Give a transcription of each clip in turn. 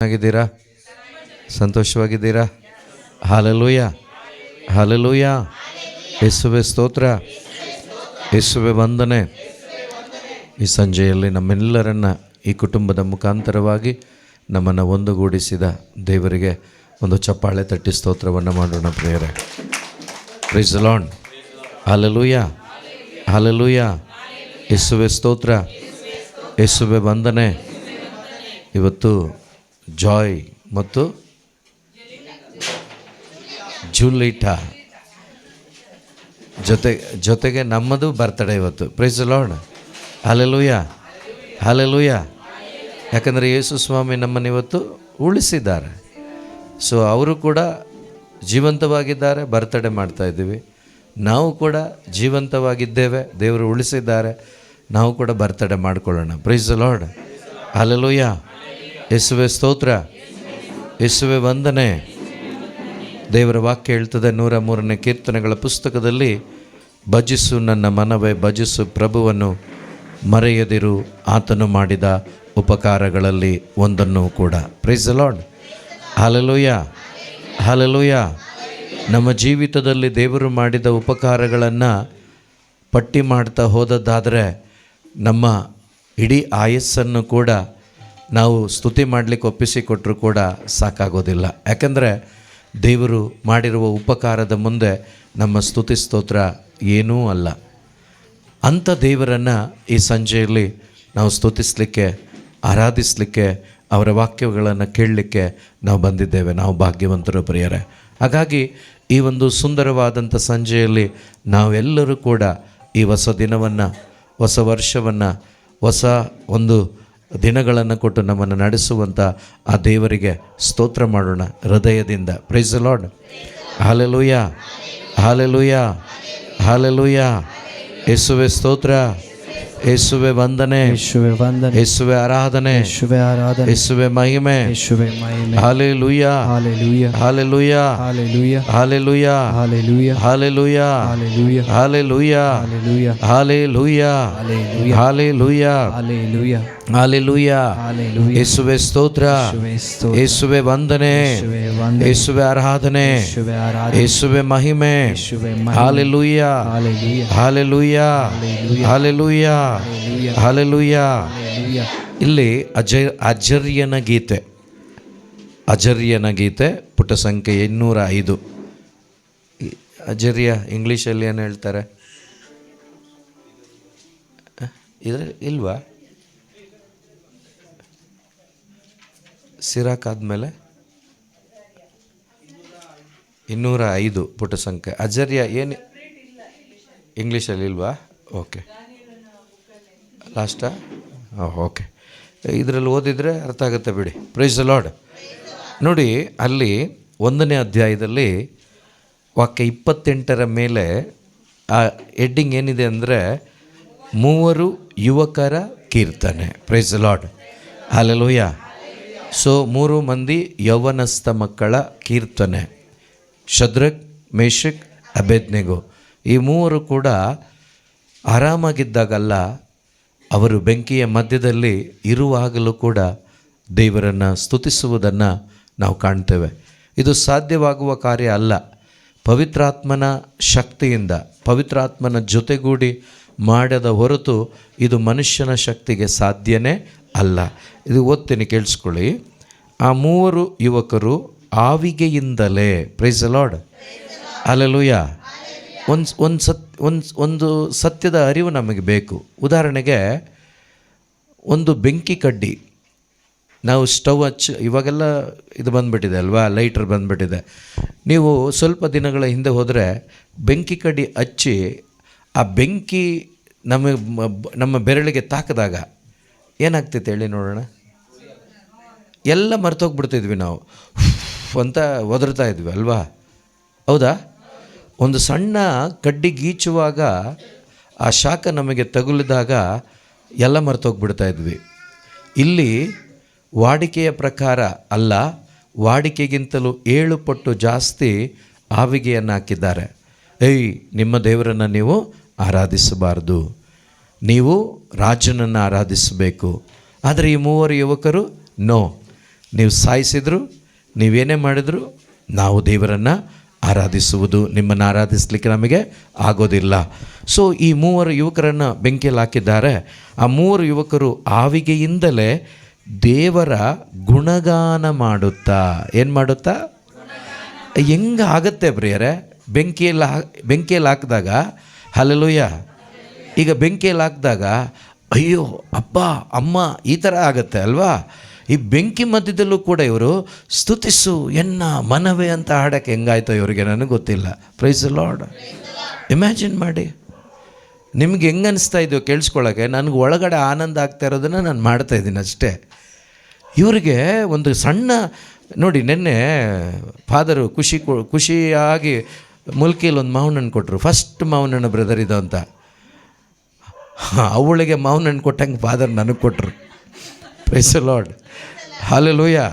ಆಗಿದ್ದೀರಾ? ಸಂತೋಷವಾಗಿದ್ದೀರಾ? Hallelujah, hallelujah. ಯೇಸುವೆ ಸ್ತೋತ್ರ, ಯೇಸುವೆ ವಂದನೆ. ಈ ಸಂಜೆಯಲ್ಲಿ ನಮ್ಮೆಲ್ಲರನ್ನ ಈ ಕುಟುಂಬದ ಮುಖಾಂತರವಾಗಿ ನಮ್ಮನ್ನು ಒಂದುಗೂಡಿಸಿದ ದೇವರಿಗೆ ಒಂದು ಚಪ್ಪಾಳೆ ತಟ್ಟಿ ಸ್ತೋತ್ರವನ್ನು ಮಾಡೋಣ ಪ್ರಿಯರೇ. Praise the lord. Hallelujah, hallelujah. ಯೇಸುವೆ ಸ್ತೋತ್ರ, ಯೇಸುವೆ ವಂದನೆ. ಇವತ್ತು ಜಾಯ್ ಮತ್ತು ಜೂಲಿಟಾ ಜೊತೆಗೆ ನಮ್ಮದು ಬರ್ತಡೇ ಇವತ್ತು. Praise the lord. Hallelujah, hallelujah. ಯಾಕಂದರೆ ಯೇಸು ಸ್ವಾಮಿ ನಮ್ಮನ್ನು ಇವತ್ತು ಉಳಿಸಿದ್ದಾರೆ. ಸೊ ಅವರು ಕೂಡ ಜೀವಂತವಾಗಿದ್ದಾರೆ, ಬರ್ತಡೇ ಮಾಡ್ತಾಯಿದ್ದೀವಿ. ನಾವು ಕೂಡ ಜೀವಂತವಾಗಿದ್ದೇವೆ, ದೇವರು ಉಳಿಸಿದ್ದಾರೆ, ನಾವು ಕೂಡ ಬರ್ತಡೇ ಮಾಡಿಕೊಳ್ಳೋಣ. Praise the lord. ಹಾಲೆಲೂಯ. ಯೇಸುವೆ ಸ್ತೋತ್ರ, ಯೇಸುವೆ ವಂದನೆ. ದೇವರ ವಾಕ್ಯ ಹೇಳ್ತದೆ 103ನೇ ಕೀರ್ತನೆಗಳ ಪುಸ್ತಕದಲ್ಲಿ, ಭಜಿಸು ನನ್ನ ಮನವೇ ಭಜಿಸು ಪ್ರಭುವನ್ನು, ಮರೆಯದಿರು ಆತನು ಮಾಡಿದ ಉಪಕಾರಗಳಲ್ಲಿ ಒಂದನ್ನು ಕೂಡ. Praise the lord. Hallelujah, hallelujah. ನಮ್ಮ ಜೀವಿತದಲ್ಲಿ ದೇವರು ಮಾಡಿದ ಉಪಕಾರಗಳನ್ನು ಪಟ್ಟಿ ಮಾಡ್ತಾ ಹೋದದ್ದಾದರೆ ನಮ್ಮ ಇಡೀ ಆಯಸ್ಸನ್ನು ಕೂಡ ನಾವು ಸ್ತುತಿ ಮಾಡಲಿಕ್ಕೆ ಒಪ್ಪಿಸಿಕೊಟ್ಟರೂ ಕೂಡ ಸಾಕಾಗೋದಿಲ್ಲ. ಯಾಕಂದರೆ ದೇವರು ಮಾಡಿರುವ ಉಪಕಾರದ ಮುಂದೆ ನಮ್ಮ ಸ್ತುತಿ ಸ್ತೋತ್ರ ಏನೂ ಅಲ್ಲ. ಅಂಥ ದೇವರನ್ನು ಈ ಸಂಜೆಯಲ್ಲಿ ನಾವು ಸ್ತುತಿಸಲಿಕ್ಕೆ, ಆರಾಧಿಸಲಿಕ್ಕೆ, ಅವರ ವಾಕ್ಯಗಳನ್ನು ಕೇಳಲಿಕ್ಕೆ ನಾವು ಬಂದಿದ್ದೇವೆ. ನಾವು ಭಾಗ್ಯವಂತರು ಪ್ರಿಯರೇ. ಹಾಗಾಗಿ ಈ ಒಂದು ಸುಂದರವಾದಂಥ ಸಂಜೆಯಲ್ಲಿ ನಾವೆಲ್ಲರೂ ಕೂಡ ಈ ಹೊಸ ದಿನವನ್ನು, ಹೊಸ ವರ್ಷವನ್ನು, ಹೊಸ ಒಂದು ದಿನಗಳನ್ನು ಕೊಟ್ಟು ನಮ್ಮನ್ನು ನಡೆಸುವಂಥ ಆ ದೇವರಿಗೆ ಸ್ತೋತ್ರ ಮಾಡೋಣ ಹೃದಯದಿಂದ. Praise the lord. Hallelujah, hallelujah, hallelujah. ಯೇಸುವೆ ಸ್ತೋತ್ರ, ಯೇಸುವೆ ವಂದನೆ, ಯೇಸುವೆ ವಂದನೆ, ಯೇಸುವೆ ಆರಾಧನೆ, ಯೇಸುವೆ ಆರಾಧನೆ, ಯೇಸುವೆ ಮಹಿಮೆ, ಯೇಸುವೆ ಮಹಿಮೆ. Hallelujah, hallelujah, hallelujah, hallelujah, hallelujah, hallelujah, hallelujah, hallelujah, hallelujah, hallelujah, hallelujah, hallelujah, hallelujah, hallelujah, hallelujah. Hallelujah. ಯೇಸುವೆ ಸ್ತೋತ್ರ, ಯೇಸುವೆ ಸ್ತೋತ್ರ, ಯೇಸುವೆ ವಂದನೆ, ಯೇಸುವೆ ವಂದನೆ, ಯೇಸುವೆ ಆರಾಧನೆ, ಯೇಸುವೆ ಆರಾಧನೆ, ಯೇಸುವೆ ಮಹಿಮೆ, ಯೇಸುವೆ ಮಹಿಮೆ. Hallelujah, hallelujah, hallelujah, hallelujah, hallelujah, hallelujah, hallelujah. Hallelujah. ಇಲ್ಲಿ ಅಜರ್ಯನ ಗೀತೆ, ಅಜರ್ಯನ ಗೀತೆ ಪುಟ ಸಂಖ್ಯೆ 205. ಅಜರ್ಯ ಇಂಗ್ಲೀಷಲ್ಲಿ ಏನು ಹೇಳ್ತಾರೆ? ಇದ್ರೆ ಇಲ್ವಾ? ಸಿರಾಕಾದ್ಮೇಲೆ 205 ಪುಟ ಸಂಖ್ಯೆ. ಅಜರ್ಯ ಏನು ಇಂಗ್ಲೀಷಲ್ಲಿ ಇಲ್ವಾ? ಓಕೆ, ಲಾಸ್ಟಾ? ಓಕೆ, ಇದರಲ್ಲಿ ಓದಿದರೆ ಅರ್ಥ ಆಗುತ್ತೆ ಬಿಡಿ. Praise the lord. ನೋಡಿ, ಅಲ್ಲಿ 1ನೇ ಅಧ್ಯಾಯದಲ್ಲಿ ವಾಕ್ಯ 28ರ ಮೇಲೆ ಆ ಹೆಡ್ಡಿಂಗ್ ಏನಿದೆ ಅಂದರೆ 3 ಯುವಕರ ಕೀರ್ತನೆ. Praise the lord. Hallelujah. So 3 ಮಂದಿ ಯೌವನಸ್ಥ ಮಕ್ಕಳ ಕೀರ್ತನೆ. Shadrach, Meshach, Abednego. ಈ 3 ಕೂಡ ಆರಾಮಾಗಿದ್ದಾಗಲ್ಲ, ಅವರು ಬೆಂಕಿಯ ಮಧ್ಯದಲ್ಲಿ ಇರುವಾಗಲೂ ಕೂಡ ದೇವರನ್ನು ಸ್ತುತಿಸುವುದನ್ನು ನಾವು ಕಾಣ್ತೇವೆ. ಇದು ಸಾಧ್ಯವಾಗುವ ಕಾರ್ಯ ಅಲ್ಲ. ಪವಿತ್ರಾತ್ಮನ ಶಕ್ತಿಯಿಂದ, ಪವಿತ್ರಾತ್ಮನ ಜೊತೆಗೂಡಿ ಮಾಡದ ಹೊರತು ಇದು ಮನುಷ್ಯನ ಶಕ್ತಿಗೆ ಸಾಧ್ಯನೇ ಅಲ್ಲ. ಇದು ಓದ್ತೀನಿ, ಕೇಳಿಸ್ಕೊಳ್ಳಿ. ಆ 3 ಯುವಕರು ಆವಿಗೆಯಿಂದಲೇ. Praise the lord. ಹಾಲೆಲೂಯ. ಒಂದು ಸತ್ಯದ ಅರಿವು ನಮಗೆ ಬೇಕು. ಉದಾಹರಣೆಗೆ, ಒಂದು ಬೆಂಕಿ ಕಡ್ಡಿ ನಾವು ಸ್ಟವ್ ಇವಾಗೆಲ್ಲ ಇದು ಬಂದುಬಿಟ್ಟಿದೆ ಅಲ್ವಾ, ಲೈಟ್ರ್ ಬಂದುಬಿಟ್ಟಿದೆ. ನೀವು ಸ್ವಲ್ಪ ದಿನಗಳ ಹಿಂದೆ ಹೋದರೆ ಬೆಂಕಿ ಕಡ್ಡಿ ಹಚ್ಚಿ ಆ ಬೆಂಕಿ ನಮ್ಮ ಬೆರಳಿಗೆ ತಾಕಿದಾಗ ಏನಾಗ್ತೈತೆ ಹೇಳಿ ನೋಡೋಣ? ಎಲ್ಲ ಮರ್ತೋಗ್ಬಿಡ್ತಿದ್ವಿ ನಾವು, ಅಂತ ಒದರ್ತಾ ಇದ್ವಿ ಅಲ್ವಾ? ಹೌದಾ? ಒಂದು ಸಣ್ಣ ಕಡ್ಡಿ ಗೀಚುವಾಗ ಆ ಶಾಖ ನಮಗೆ ತಗುಲಿದಾಗ ಎಲ್ಲ ಮರ್ತೋಗ್ಬಿಡ್ತಾ ಇದ್ವಿ. ಇಲ್ಲಿ ವಾಡಿಕೆಯ ಪ್ರಕಾರ ಅಲ್ಲ, ವಾಡಿಕೆಗಿಂತಲೂ 7 ಪಟ್ಟು ಜಾಸ್ತಿ ಆವಿಗೆಯನ್ನು ಹಾಕಿದ್ದಾರೆ. ನಿಮ್ಮ ದೇವರನ್ನು ನೀವು ಆರಾಧಿಸಬಾರ್ದು, ನೀವು ರಾಜನನ್ನು ಆರಾಧಿಸಬೇಕು. ಆದರೆ ಈ 3 ಯುವಕರು ನೋ, ನೀವು ಸಾಯಿಸಿದ್ರು, ನೀವೇನೇ ಮಾಡಿದ್ರು ನಾವು ದೇವರನ್ನು ಆರಾಧಿಸುವುದು, ನಿಮ್ಮನ್ನು ಆರಾಧಿಸಲಿಕ್ಕೆ ನಮಗೆ ಆಗೋದಿಲ್ಲ. ಸೊ ಈ 3 ಯುವಕರನ್ನು ಬೆಂಕಿಯಲ್ಲಿ ಹಾಕಿದ್ದಾರೆ. ಆ 3 ಯುವಕರು ಆವಿಗೆಯಿಂದಲೇ ದೇವರ ಗುಣಗಾನ ಮಾಡುತ್ತಾ, ಏನು ಮಾಡುತ್ತಾ, ಹೆಂಗೆ ಆಗುತ್ತೆ ಪ್ರಿಯರೇ? ಬೆಂಕಿಯಲ್ಲಿ ಹಾಕಿದಾಗ ಹಲ್ಲೆಲೂಯಾ. ಈಗ ಬೆಂಕಿಯಲ್ಲಿ ಹಾಕಿದಾಗ ಅಯ್ಯೋ ಅಪ್ಪ ಅಮ್ಮ ಈ ಥರ ಆಗುತ್ತೆ ಅಲ್ವಾ? ಈ ಬೆಂಕಿ ಮಧ್ಯದಲ್ಲೂ ಕೂಡ ಇವರು ಸ್ತುತಿಸು ಎನ್ನ ಮನವೇ ಅಂತ ಹಾಡೋಕ್ಕೆ ಹೆಂಗಾಯ್ತೋ ಇವರಿಗೆ ನನಗೆ ಗೊತ್ತಿಲ್ಲ. Praise the lord. ಇಮ್ಯಾಜಿನ್ ಮಾಡಿ, ನಿಮ್ಗೆ ಹೆಂಗೆ ಅನಿಸ್ತಾ ಇದೆಯೋ ಕೇಳಿಸ್ಕೊಳ್ಳೋಕ್ಕೆ. ನನಗೆ ಒಳಗಡೆ ಆನಂದ ಆಗ್ತಾ ಇರೋದನ್ನು ನಾನು ಮಾಡ್ತಾಯಿದ್ದೀನಿ ಅಷ್ಟೇ. ಇವರಿಗೆ ಒಂದು ಸಣ್ಣ ನೋಡಿ, ನಿನ್ನೆ ಫಾದರು ಖುಷಿಯಾಗಿ ಮುಲ್ಕಿಯಲ್ಲಿ ಒಂದು ಮಾವಿನ ಹಣ್ಣು ಕೊಟ್ಟರು. ಫಸ್ಟ್ ಮಾವಿನ ಹಣ್ಣು ಬ್ರದರ್ ಇದು ಅಂತ. ಅವಳಿಗೆ ಮಾವಿನ ಹಣ್ಣು ಕೊಟ್ಟಂಗೆ ಫಾದರ್ ನನಗೆ ಕೊಟ್ಟರು. Praise the lord. ಹಲ್ಲೆಲೂಯಾ.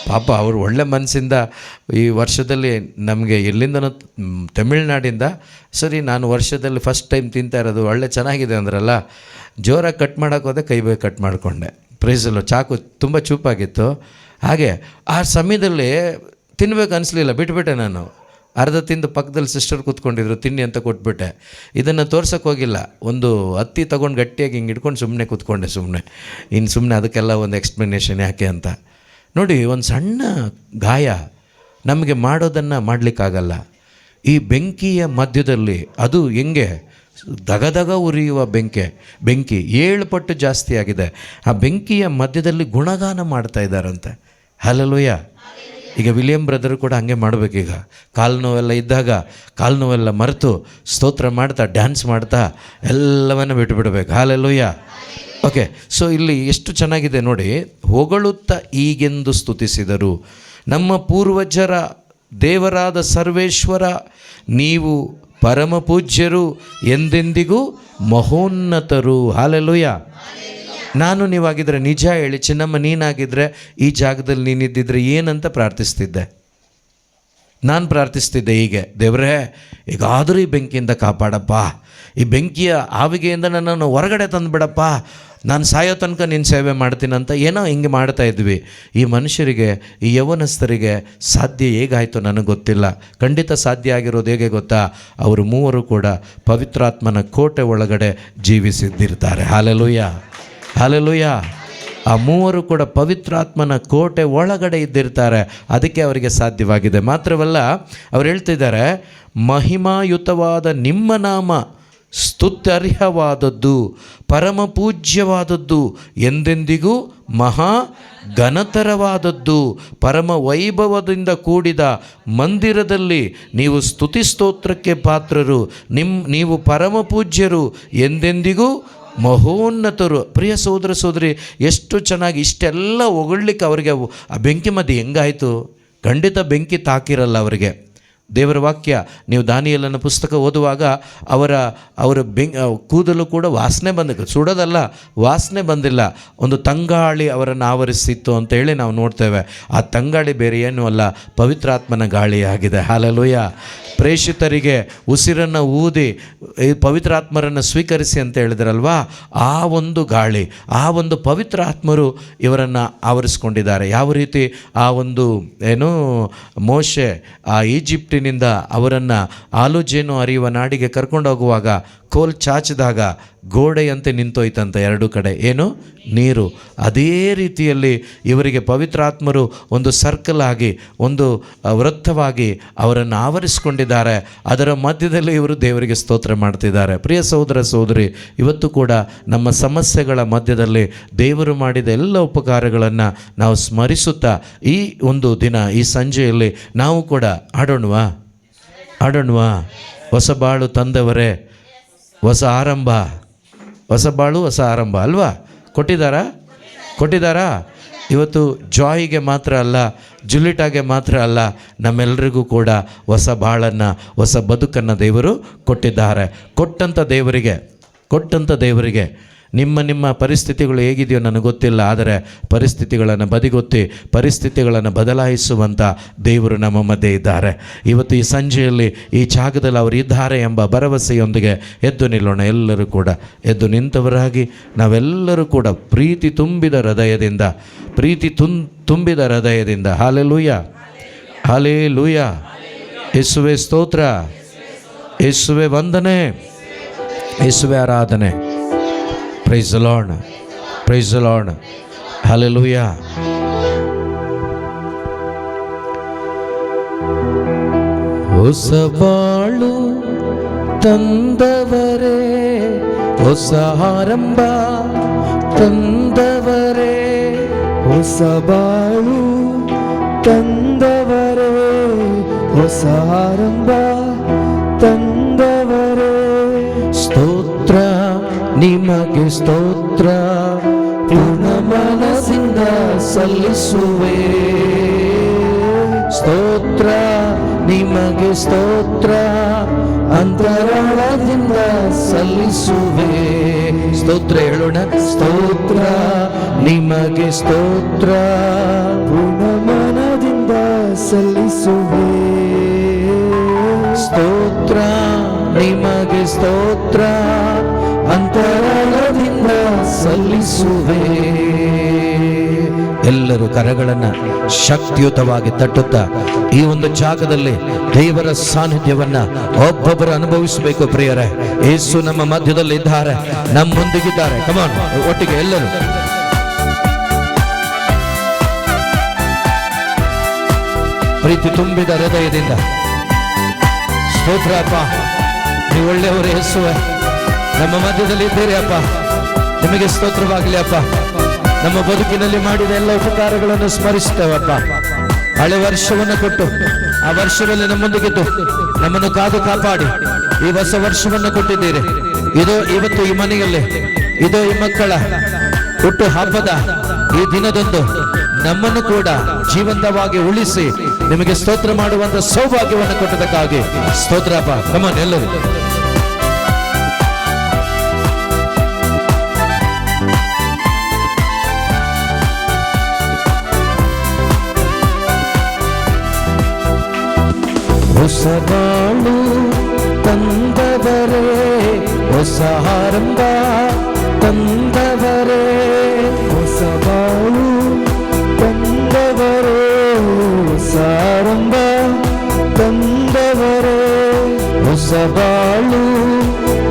ಪಾಪ ಅವರು ಒಳ್ಳೆ ಮನಸ್ಸಿಂದ ಈ ವರ್ಷದಲ್ಲಿ ನಮಗೆ ಎಲ್ಲಿಂದನೋ ತಮಿಳ್ನಾಡಿಂದ ಸರಿ ನಾನು ವರ್ಷದಲ್ಲಿ ಫಸ್ಟ್ ಟೈಮ್ ತಿಂತಾ ಇರೋದು, ಒಳ್ಳೆ ಚೆನ್ನಾಗಿದೆ ಅಂದ್ರಲ್ಲ, ಜೋರಾಗಿ ಕಟ್ ಮಾಡೋಕೆ ಹೋದೆ, ಕೈ ಬೈ ಕಟ್ ಮಾಡಿಕೊಂಡೆ. Praise the lord. ಚಾಕು ತುಂಬ ಚೂಪಾಗಿತ್ತು. ಹಾಗೆ ಆ ಸಮಯದಲ್ಲಿ ತಿನ್ಬೇಕು ಅನಿಸ್ಲಿಲ್ಲ, ಬಿಟ್ಬಿಟ್ಟೆ ನಾನು. ಅರ್ಧ ತಿಂದು ಪಕ್ಕದಲ್ಲಿ ಸಿಸ್ಟರ್ ಕೂತ್ಕೊಂಡಿದ್ರು, ತಿನ್ನಿ ಅಂತ ಕೊಟ್ಬಿಟ್ಟೆ. ಇದನ್ನು ತೋರ್ಸೋಕೆ ಹೋಗಿಲ್ಲ, ಒಂದು ಹತ್ತಿ ತೊಗೊಂಡು ಗಟ್ಟಿಯಾಗಿ ಹಿಂಗೆ ಹಿಡ್ಕೊಂಡು ಸುಮ್ಮನೆ ಕೂತ್ಕೊಂಡೆ. ಸುಮ್ಮನೆ ಅದಕ್ಕೆಲ್ಲ ಒಂದು ಎಕ್ಸ್ಪ್ಲನೇಷನ್ ಯಾಕೆ ಅಂತ. ನೋಡಿ, ಒಂದು ಸಣ್ಣ ಗಾಯ ನಮಗೆ ಮಾಡೋದನ್ನು ಮಾಡಲಿಕ್ಕಾಗಲ್ಲ. ಈ ಬೆಂಕಿಯ ಮಧ್ಯದಲ್ಲಿ ಅದು ಹೆಂಗೆ ದಗದಗ ಉರಿಯುವ ಬೆಂಕಿ 7 ಪಟ್ಟು ಜಾಸ್ತಿ ಆಗಿದೆ. ಆ ಬೆಂಕಿಯ ಮಧ್ಯದಲ್ಲಿ ಗುಣಗಾನ ಮಾಡ್ತಾ ಇದ್ದಾರಂತೆ. ಹಲ್ಲೆಲೂಯಾ. ಈಗ ವಿಲಿಯಂ ಬ್ರದರ್ ಕೂಡ ಹಾಗೆ ಮಾಡಬೇಕೀಗ. ಕಾಲು ನೋವೆಲ್ಲ ಇದ್ದಾಗ ಕಾಲು ನೋವೆಲ್ಲ ಮರೆತು ಸ್ತೋತ್ರ ಮಾಡ್ತಾ ಡ್ಯಾನ್ಸ್ ಮಾಡ್ತಾ ಎಲ್ಲವನ್ನು ಬಿಟ್ಟುಬಿಡ್ಬೇಕು. ಹಲ್ಲೆಲೂಯಾ. ಓಕೆ. ಸೊ ಇಲ್ಲಿ ಎಷ್ಟು ಚೆನ್ನಾಗಿದೆ ನೋಡಿ. ಹೊಗಳುತ್ತಾ ಹೀಗೆಂದು ಸ್ತುತಿಸಿದರು, ನಮ್ಮ ಪೂರ್ವಜರ ದೇವರಾದ ಸರ್ವೇಶ್ವರ, ನೀವು ಪರಮ ಪೂಜ್ಯರು, ಎಂದೆಂದಿಗೂ ಮಹೋನ್ನತರು. ಹಲ್ಲೆಲೂಯಾ. ನಾನು ನೀವಾಗಿದ್ದರೆ, ನಿಜ ಹೇಳಿ ಚಿನ್ನಮ್ಮ, ನೀನಾಗಿದ್ದರೆ ಈ ಜಾಗದಲ್ಲಿ ನೀನಿದ್ದಿದ್ರೆ ಏನಂತ ಪ್ರಾರ್ಥಿಸ್ತಿದ್ದೆ? ನಾನು ಪ್ರಾರ್ಥಿಸ್ತಿದ್ದೆ ಹೀಗೆ, ದೇವರೇ ಈಗಾದರೂ ಈ ಬೆಂಕಿಯಿಂದ ಕಾಪಾಡಪ್ಪ, ಈ ಬೆಂಕಿಯ ಆವಿಗೆಯಿಂದ ನನ್ನನ್ನು ಹೊರಗಡೆ ತಂದುಬಿಡಪ್ಪ, ನಾನು ಸಾಯೋ ತನಕ ನಿನ್ನ ಸೇವೆ ಮಾಡ್ತೀನಂತ ಏನೋ ಹಿಂಗೆ ಮಾಡ್ತಾ ಇದ್ವಿ. ಈ ಮನುಷ್ಯರಿಗೆ, ಈ ಯೌವನಸ್ಥರಿಗೆ ಸಾಧ್ಯ ಹೇಗಾಯಿತು ನನಗೆ ಗೊತ್ತಿಲ್ಲ. ಖಂಡಿತ ಸಾಧ್ಯ ಆಗಿರೋದು ಹೇಗೆ ಗೊತ್ತಾ? ಅವರು 3 ಕೂಡ ಪವಿತ್ರಾತ್ಮನ ಕೋಟೆ ಒಳಗಡೆ ಜೀವಿಸಿದ್ದಿರ್ತಾರೆ. ಹಲ್ಲೆಲೂಯಾ. ಹಲ್ಲೆಲೂಯಾ. ಆ 3 ಕೂಡ ಪವಿತ್ರಾತ್ಮನ ಕೋಟೆ ಒಳಗಡೆ ಇದ್ದಿರ್ತಾರೆ. ಅದಕ್ಕೆ ಅವರಿಗೆ ಸಾಧ್ಯವಾಗಿದೆ. ಮಾತ್ರವಲ್ಲ, ಅವ್ರು ಹೇಳ್ತಿದ್ದಾರೆ, ಮಹಿಮಾಯುತವಾದ ನಿಮ್ಮ ನಾಮ ಸ್ತುತ್ಯರ್ಹವಾದದ್ದು, ಪರಮ ಪೂಜ್ಯವಾದದ್ದು, ಎಂದೆಂದಿಗೂ ಮಹಾ ಘನತರವಾದದ್ದು. ಪರಮ ವೈಭವದಿಂದ ಕೂಡಿದ ಮಂದಿರದಲ್ಲಿ ನೀವು ಸ್ತುತಿ ಸ್ತೋತ್ರಕ್ಕೆ ಪಾತ್ರರು. ನೀವು ಪರಮ ಪೂಜ್ಯರು, ಎಂದೆಂದಿಗೂ ಮಹೋನ್ನತರು. ಪ್ರಿಯ ಸಹೋದರ ಸಹೋದರಿ, ಎಷ್ಟು ಚೆನ್ನಾಗಿ ಇಷ್ಟೆಲ್ಲ ಹೊಗಳ್ಲಿಕ್ಕೆ ಅವರಿಗೆ ಆ ಬೆಂಕಿ ಮಧ್ಯೆ ಹೆಂಗಾಯಿತು? ಖಂಡಿತ ಬೆಂಕಿ ತಾಕಿರಲ್ಲ ಅವರಿಗೆ. ದೇವರ ವಾಕ್ಯ ನೀವು ದಾನಿಯೇಲನ ಪುಸ್ತಕ ಓದುವಾಗ ಅವರ ಕೂದಲು ಕೂಡ ವಾಸನೆ ಬಂದಿತ್ತು. ಸುಡೋದಲ್ಲ, ವಾಸನೆ ಬಂದಿಲ್ಲ. ಒಂದು ತಂಗಾಳಿ ಅವರನ್ನು ಆವರಿಸಿತ್ತು ಅಂತ ಹೇಳಿ ನಾವು ನೋಡ್ತೇವೆ. ಆ ತಂಗಾಳಿ ಬೇರೆ ಏನೂ ಅಲ್ಲ, ಪವಿತ್ರಾತ್ಮನ ಗಾಳಿಯಾಗಿದೆ. ಹಲ್ಲೆಲೂಯಾ. ಪ್ರೇಷಿತರಿಗೆ ಉಸಿರನ್ನು ಊದಿ ಪವಿತ್ರಾತ್ಮರನ್ನು ಸ್ವೀಕರಿಸಿ ಅಂತ ಹೇಳಿದ್ರಲ್ವಾ, ಆ ಒಂದು ಗಾಳಿ, ಆ ಒಂದು ಪವಿತ್ರಾತ್ಮರು ಇವರನ್ನು ಆವರಿಸ್ಕೊಂಡಿದ್ದಾರೆ. ಯಾವ ರೀತಿ ಆ ಒಂದು ಮೋಶೆ ಆ ಈಜಿಪ್ಟಿನಿಂದ ಅವರನ್ನು ಆಲೂಜೇನು ಹರಿಯುವ ನಾಡಿಗೆ ಕರ್ಕೊಂಡು ಹೋಗುವಾಗ ಕೋಲ್ ಚಾಚಿದಾಗ ಗೋಡೆಯಂತೆ ನಿಂತೋಯ್ತಂತೆ 2 ಕಡೆ ನೀರು. ಅದೇ ರೀತಿಯಲ್ಲಿ ಇವರಿಗೆ ಪವಿತ್ರಾತ್ಮರು ಒಂದು ಸರ್ಕಲ್ ಆಗಿ, ಒಂದು ವೃತ್ತವಾಗಿ ಅವರನ್ನು ಆವರಿಸಿಕೊಂಡಿದ್ದಾರೆ. ಅದರ ಮಧ್ಯದಲ್ಲಿ ಇವರು ದೇವರಿಗೆ ಸ್ತೋತ್ರ ಮಾಡ್ತಿದ್ದಾರೆ. ಪ್ರಿಯ ಸಹೋದರ ಸಹೋದರಿ, ಇವತ್ತು ಕೂಡ ನಮ್ಮ ಸಮಸ್ಯೆಗಳ ಮಧ್ಯದಲ್ಲಿ ದೇವರು ಮಾಡಿದ ಎಲ್ಲ ಉಪಕಾರಗಳನ್ನು ನಾವು ಸ್ಮರಿಸುತ್ತಾ ಈ ಒಂದು ದಿನ, ಈ ಸಂಜೆಯಲ್ಲಿ ನಾವು ಕೂಡ ಆಡೋಣವಾ? ಹೊಸ ಬಾಳು ತಂದವರೇ, ಹೊಸ ಆರಂಭ, ಹೊಸ ಬಾಳು ಹೊಸ ಆರಂಭ ಅಲ್ವಾ? ಕೊಟ್ಟಿದ್ದಾರಾ? ಇವತ್ತು ಜಾಯಿಗೆ ಮಾತ್ರ ಅಲ್ಲ, ಜುಲಿಟಾಗೆ ಮಾತ್ರ ಅಲ್ಲ, ನಮ್ಮೆಲ್ಲರಿಗೂ ಕೂಡ ಹೊಸ ಬಾಳನ್ನು, ಹೊಸ ಬದುಕನ್ನು ದೇವರು ಕೊಟ್ಟಿದ್ದಾರೆ. ಕೊಟ್ಟಂಥ ದೇವರಿಗೆ ನಿಮ್ಮ ಪರಿಸ್ಥಿತಿಗಳು ಹೇಗಿದೆಯೋ ನನಗೆ ಗೊತ್ತಿಲ್ಲ, ಆದರೆ ಪರಿಸ್ಥಿತಿಗಳನ್ನು ಬದಿಗೊತ್ತಿ ಪರಿಸ್ಥಿತಿಗಳನ್ನು ಬದಲಾಯಿಸುವಂಥ ದೇವರು ನಮ್ಮ ಮಧ್ಯೆ ಇದ್ದಾರೆ. ಇವತ್ತು ಈ ಸಂಜೆಯಲ್ಲಿ ಈ ಜಾಗದಲ್ಲಿ ಅವರು ಇದ್ದಾರೆ ಎಂಬ ಭರವಸೆಯೊಂದಿಗೆ ಎದ್ದು ನಿಲ್ಲೋಣ. ಎಲ್ಲರೂ ಕೂಡ ಎದ್ದು ನಿಂತವರಾಗಿ ನಾವೆಲ್ಲರೂ ಕೂಡ ಪ್ರೀತಿ ತುಂಬಿದ ಹೃದಯದಿಂದ ಹಾಲೆಲೂಯ, ಹಾಲೆಲೂಯ, ಯೇಸುವೆ ಸ್ತೋತ್ರ, ಯೇಸುವೆ ವಂದನೆ, ಯೇಸುವೆ ಆರಾಧನೆ. Praise the lord, praise the lord, hallelujah. ಹೊಸ ಬಾಳು ತಂದವರೇ, ಹೊಸ ಆರಂಭ ತಂದವರೇ, ಹೊಸ ಬಾಳು ತಂದವರೇ, ಹೊಸ ಆರಂಭ ತಂದವರೇ. ಸ್ತೋತ್ರ ನಿಮಗೆ ಸ್ತೋತ್ರ, ಪೂರ್ಣ ಮನಸ್ಸಿಂದ ಸಲ್ಲಿಸುವೆ. ಸ್ತೋತ್ರ ನಿಮಗೆ ಸ್ತೋತ್ರ, ಅಂತರಾಳದಿಂದ ಸಲ್ಲಿಸುವೆ. ಸ್ತೋತ್ರ ಹೇಳೋಣ. ಸ್ತೋತ್ರ ನಿಮಗೆ ಸ್ತೋತ್ರ, ಪೂರ್ಣ ಮನದಿಂದ ಸಲ್ಲಿಸುವೆ. ಸ್ತೋತ್ರ ನಿಮಗೆ ಸ್ತೋತ್ರ, ಅಂತರಾಳದಿಂದ ಸಲ್ಲಿಸುವೆ. ಎಲ್ಲರೂ ಕರಗಳನ್ನು ಶಕ್ತಿಯುತವಾಗಿ ತಟ್ಟುತ್ತಾ ಈ ಒಂದು ಜಾಗದಲ್ಲಿ ದೇವರ ಸಾನ್ನಿಧ್ಯವನ್ನು ಒಬ್ಬೊಬ್ಬರು ಅನುಭವಿಸಬೇಕು. ಪ್ರಿಯರೇ, ಯೇಸು ನಮ್ಮ ಮಧ್ಯದಲ್ಲಿ ಇದ್ದಾರೆ, ನಮ್ಮೊಂದಿಗಿದ್ದಾರೆ. ಕಮಾನ್, ಒಟ್ಟಿಗೆ ಎಲ್ಲರೂ ಪ್ರೀತಿ ತುಂಬಿದ ಹೃದಯದಿಂದ ಸ್ತೋತ್ರ. ಅಪ್ಪ, ನೀವು ಒಳ್ಳೆಯವರು ಯೇಸುವೆ, ನಮ್ಮ ಮಧ್ಯದಲ್ಲಿ ಇದ್ದೀರಿ ಅಪ್ಪ. ನಿಮಗೆ ಸ್ತೋತ್ರವಾಗಲಿ ಅಪ್ಪ. ನಮ್ಮ ಬದುಕಿನಲ್ಲಿ ಮಾಡಿದ ಎಲ್ಲ ಉಪಕಾರಗಳನ್ನು ಸ್ಮರಿಸ್ತೇವಪ್ಪ. ಹಳೆ ವರ್ಷವನ್ನು ಕೊಟ್ಟು ಆ ವರ್ಷದಲ್ಲಿ ನಮ್ಮೊಂದಿಗಿದ್ದು ನಮ್ಮನ್ನು ಕಾದು ಕಾಪಾಡಿ ಈ ಹೊಸ ವರ್ಷವನ್ನು ಕೊಟ್ಟಿದ್ದೀರಿ. ಇದು ಇವತ್ತು ಈ ಮನೆಯಲ್ಲಿ, ಇದು ಈ ಮಕ್ಕಳ ಹುಟ್ಟು ಹಬ್ಬದ ಈ ದಿನದಂದು ನಮ್ಮನ್ನು ಕೂಡ ಜೀವಂತವಾಗಿ ಉಳಿಸಿ ನಿಮಗೆ ಸ್ತೋತ್ರ ಮಾಡುವಂತ ಸೌಭಾಗ್ಯವನ್ನು ಕೊಟ್ಟದಕ್ಕಾಗಿ ಸ್ತೋತ್ರಪ್ಪ. ಕಮಾನ್ ಎಲ್ಲರೂ ಹೊಸ ಬಾಳು ತಂದವರೇ, ಹೊಸ ಆರಂಭ ತಂದವರೇ, ಹೊಸ ಬಾಳು ತಂದವರೇ, ಹೊಸ ಆರಂಭ ತಂದವರೇ. ಹೊಸ ಬಾಳು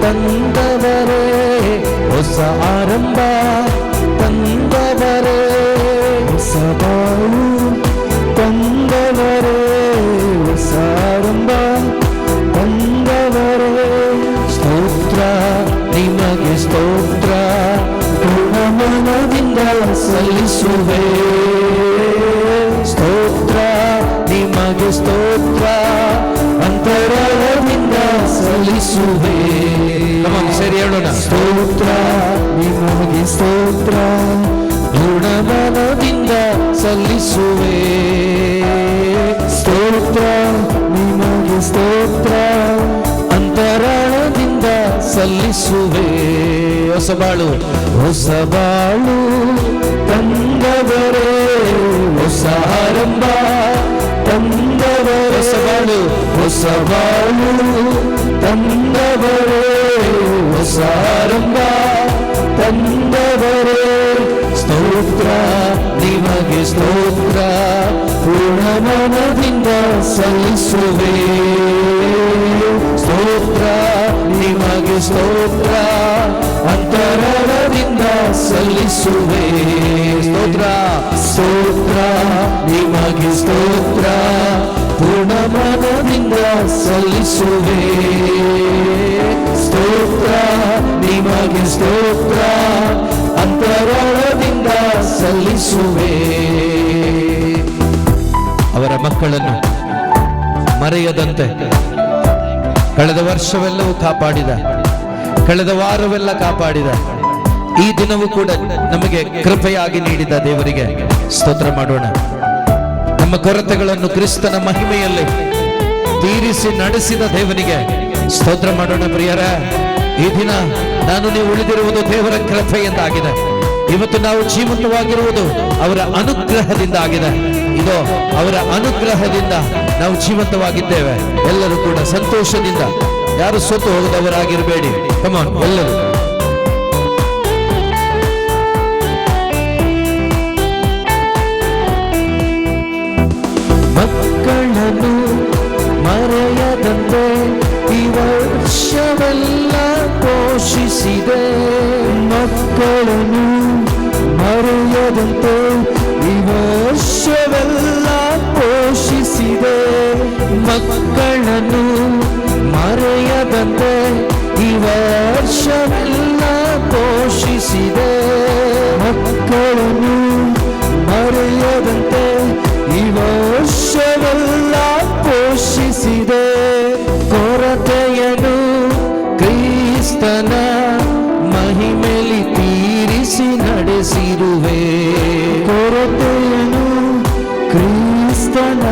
ತಂದವರೇ, ಹೊಸ ಆರಂಭ ತಂದವರೇ, ಹೊಸ ಬಾಳು ತಂದವರೇ, ಹೊಸ ಆರಂಭ ತಂದವರೇ. ಸ್ತೋತ್ರ ನಿಮಗೆ ಸ್ತೋತ್ರ, ಪೂರ್ಣ ಮನದಿಂದ ಸಲ್ಲಿಸುವೆ. ಸ್ತೋತ್ರ ನಿಮಗೆ ಸ್ತೋತ್ರ, ಅಂತರಾಳದಿಂದ ಸಲ್ಲಿಸುವೆ. ಸರಿ ಹೇಳೋಣ. ಸ್ತೋತ್ರ ನಿಮಗೆ ಸ್ತೋತ್ರ, ಪೂರ್ಣ ಮನದಿಂದ ಸಲ್ಲಿಸುವೆ. ಸ್ತೋತ್ರ ನಿಮಗೆ ಸ್ತೋತ್ರ, ಅಂತರಾಳದಿಂದ ಸಲ್ಲಿಸುವೆ. ಹೊಸ ಬಾಳು, ಹೊಸ ಬಾಳು ತಂದವರೇ, ಹೊಸ ಆರಂಭ ತಂದವರೇ. ಹೊಸ ಬಾಳು, ಹೊಸ ಬಾಳು ತಂದವರೇ, ಹೊಸ ಆರಂಭ ತಂದವರೇ. ಸ್ತೋತ್ರ ನಿಮಗೆ ಸ್ತೋತ್ರ, ಪೂರ್ಣ ಮನದಿಂದ ಸಲ್ಲಿಸುವೆ. ಸ್ತೋತ್ರ ನಿಮಗೆ ಸ್ತೋತ್ರ, ಅಂತರಾಳದಿಂದ ಸಲ್ಲಿಸುವೆ. ಸ್ತೋತ್ರ, ಸ್ತೋತ್ರ ನಿಮಗೆ ಸ್ತೋತ್ರ, ಪೂರ್ಣ ಮನದಿಂದ ಸಲ್ಲಿಸುವೆ. ಸ್ತೋತ್ರ ನಿಮಗೆ ಸ್ತೋತ್ರ, ಅಂತರಾಳದಿಂದ ಸಲ್ಲಿಸುವೆ. ಅವರ ಮಕ್ಕಳನ್ನು ಮರೆಯದಂತೆ ಕಳೆದ ವರ್ಷವೆಲ್ಲವೂ ಕಾಪಾಡಿದ, ಕಳೆದ ವಾರವೆಲ್ಲ ಕಾಪಾಡಿದ, ಈ ದಿನವೂ ಕೂಡ ನಮಗೆ ಕೃಪೆಯಾಗಿ ನೀಡಿದ ದೇವರಿಗೆ ಸ್ತೋತ್ರ ಮಾಡೋಣ. ನಮ್ಮ ಕೊರತೆಗಳನ್ನು ಕ್ರಿಸ್ತನ ಮಹಿಮೆಯಲ್ಲಿ ತೀರಿಸಿ ನಡೆಸಿದ ದೇವರಿಗೆ ಸ್ತೋತ್ರ ಮಾಡೋಣ. ಪ್ರಿಯರ, ಈ ದಿನ ನಾನು ನೀವು ಉಳಿದಿರುವುದು ದೇವರ ಕೃಪೆಯಿಂದಾಗಿದೆ. ಇವತ್ತು ನಾವು ಜೀವಂತವಾಗಿರುವುದು ಅವರ ಅನುಗ್ರಹದಿಂದ ಆಗಿದೆ. ಇದು ಅವರ ಅನುಗ್ರಹದಿಂದ ನಾವು ಜೀವಂತವಾಗಿದ್ದೇವೆ. ಎಲ್ಲರೂ ಕೂಡ ಸಂತೋಷದಿಂದ, ಯಾರು ಸೋತು ಹೋಗದವರಾಗಿರಬೇಡಿ. ಕಮಾನ್ ಎಲ್ಲರೂ. ಮಕ್ಕಳನ್ನು ಮರೆಯದಂತೆ ಈ ವರ್ಷವೆಲ್ಲ ಪೋಷಿಸಿದೆ. ಮಕ್ಕಳನ್ನು ಮರೆಯದಂತೆ ಈ ವರ್ಷವೆಲ್ಲ ಪೋಷಿಸಿದೆ. ಮಕ್ಕಳನ್ನು ಮರೆಯದಂತೆ ಈ ವರ್ಷವೆಲ್ಲ ಪೋಷಿಸಿದೆ. ಮಕ್ಕಳನ್ನು ಮರೆಯದಂತೆ ಈ ವರ್ಷವೆಲ್ಲ ಪೋಷಿಸಿದೆ. ಕೊರತೆಯನ್ನು ಕ್ರಿಸ್ತನ ಮಹಿಮೆಲಿ ತೀರಿಸಿ ನಡೆಸಿರುವೆ. ಕೊರತೆಯನ್ನು ಕ್ರಿಸ್ತನ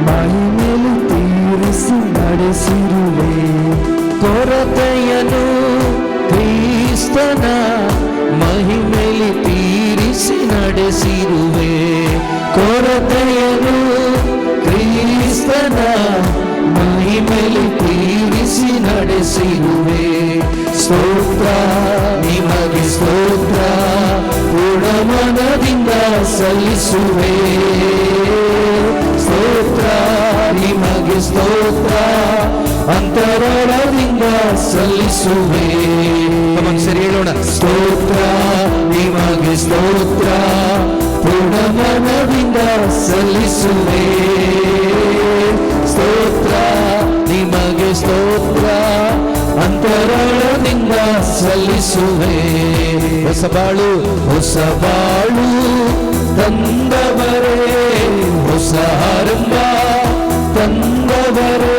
ಮಹಿಮೆಲಿ ತೀರಿಸಿ ನಡೆಸಿರುವೆ. ಕೊರತೆಯನ್ನು ಕ್ರಿಸ್ತನ ಮಹಿಮೆಲಿ ತೀರಿಸಿ ನಡೆಸಿರುವೆ. ಕೊರತೆಯನ್ನು ಕ್ರಿಸ್ತನ ಮಹಿಮೆಲಿ ತೀರಿಸಿ ನಡೆಸಿರುವೆ. ಸ್ತೋತ್ರ ನಿಮಗೆ ಸ್ತೋತ್ರ, ಪೂರ್ಣಮನದಿಂದ ಸಲ್ಲಿಸುವೆ. ಸ್ತೋತ್ರ ನಿಮಗೆ ಸ್ತೋತ್ರ, ಅಂತರಾಳದಿಂದ ಸಲ್ಲಿಸುವೆ. ಸರಿ ಹೇಳೋಣ. ಸ್ತೋತ್ರ ನಿಮಗೆ ಸ್ತೋತ್ರ, ಪೂರ್ಣಮನದಿಂದ ಸಲ್ಲಿಸುವೆ. ಸ್ತೋತ್ರ ನಿಮಗೆ ಸ್ತೋತ್ರ, ಅಂತರಾಳದಿಂದ ಸಲ್ಲಿಸುವೆ. ಹೊಸ ಬಾಳು ಹೊಸ ಬಾಳು ತಂದವರೇ, ಹೊಸ ಆರಂಭ ತಂದವರೇ,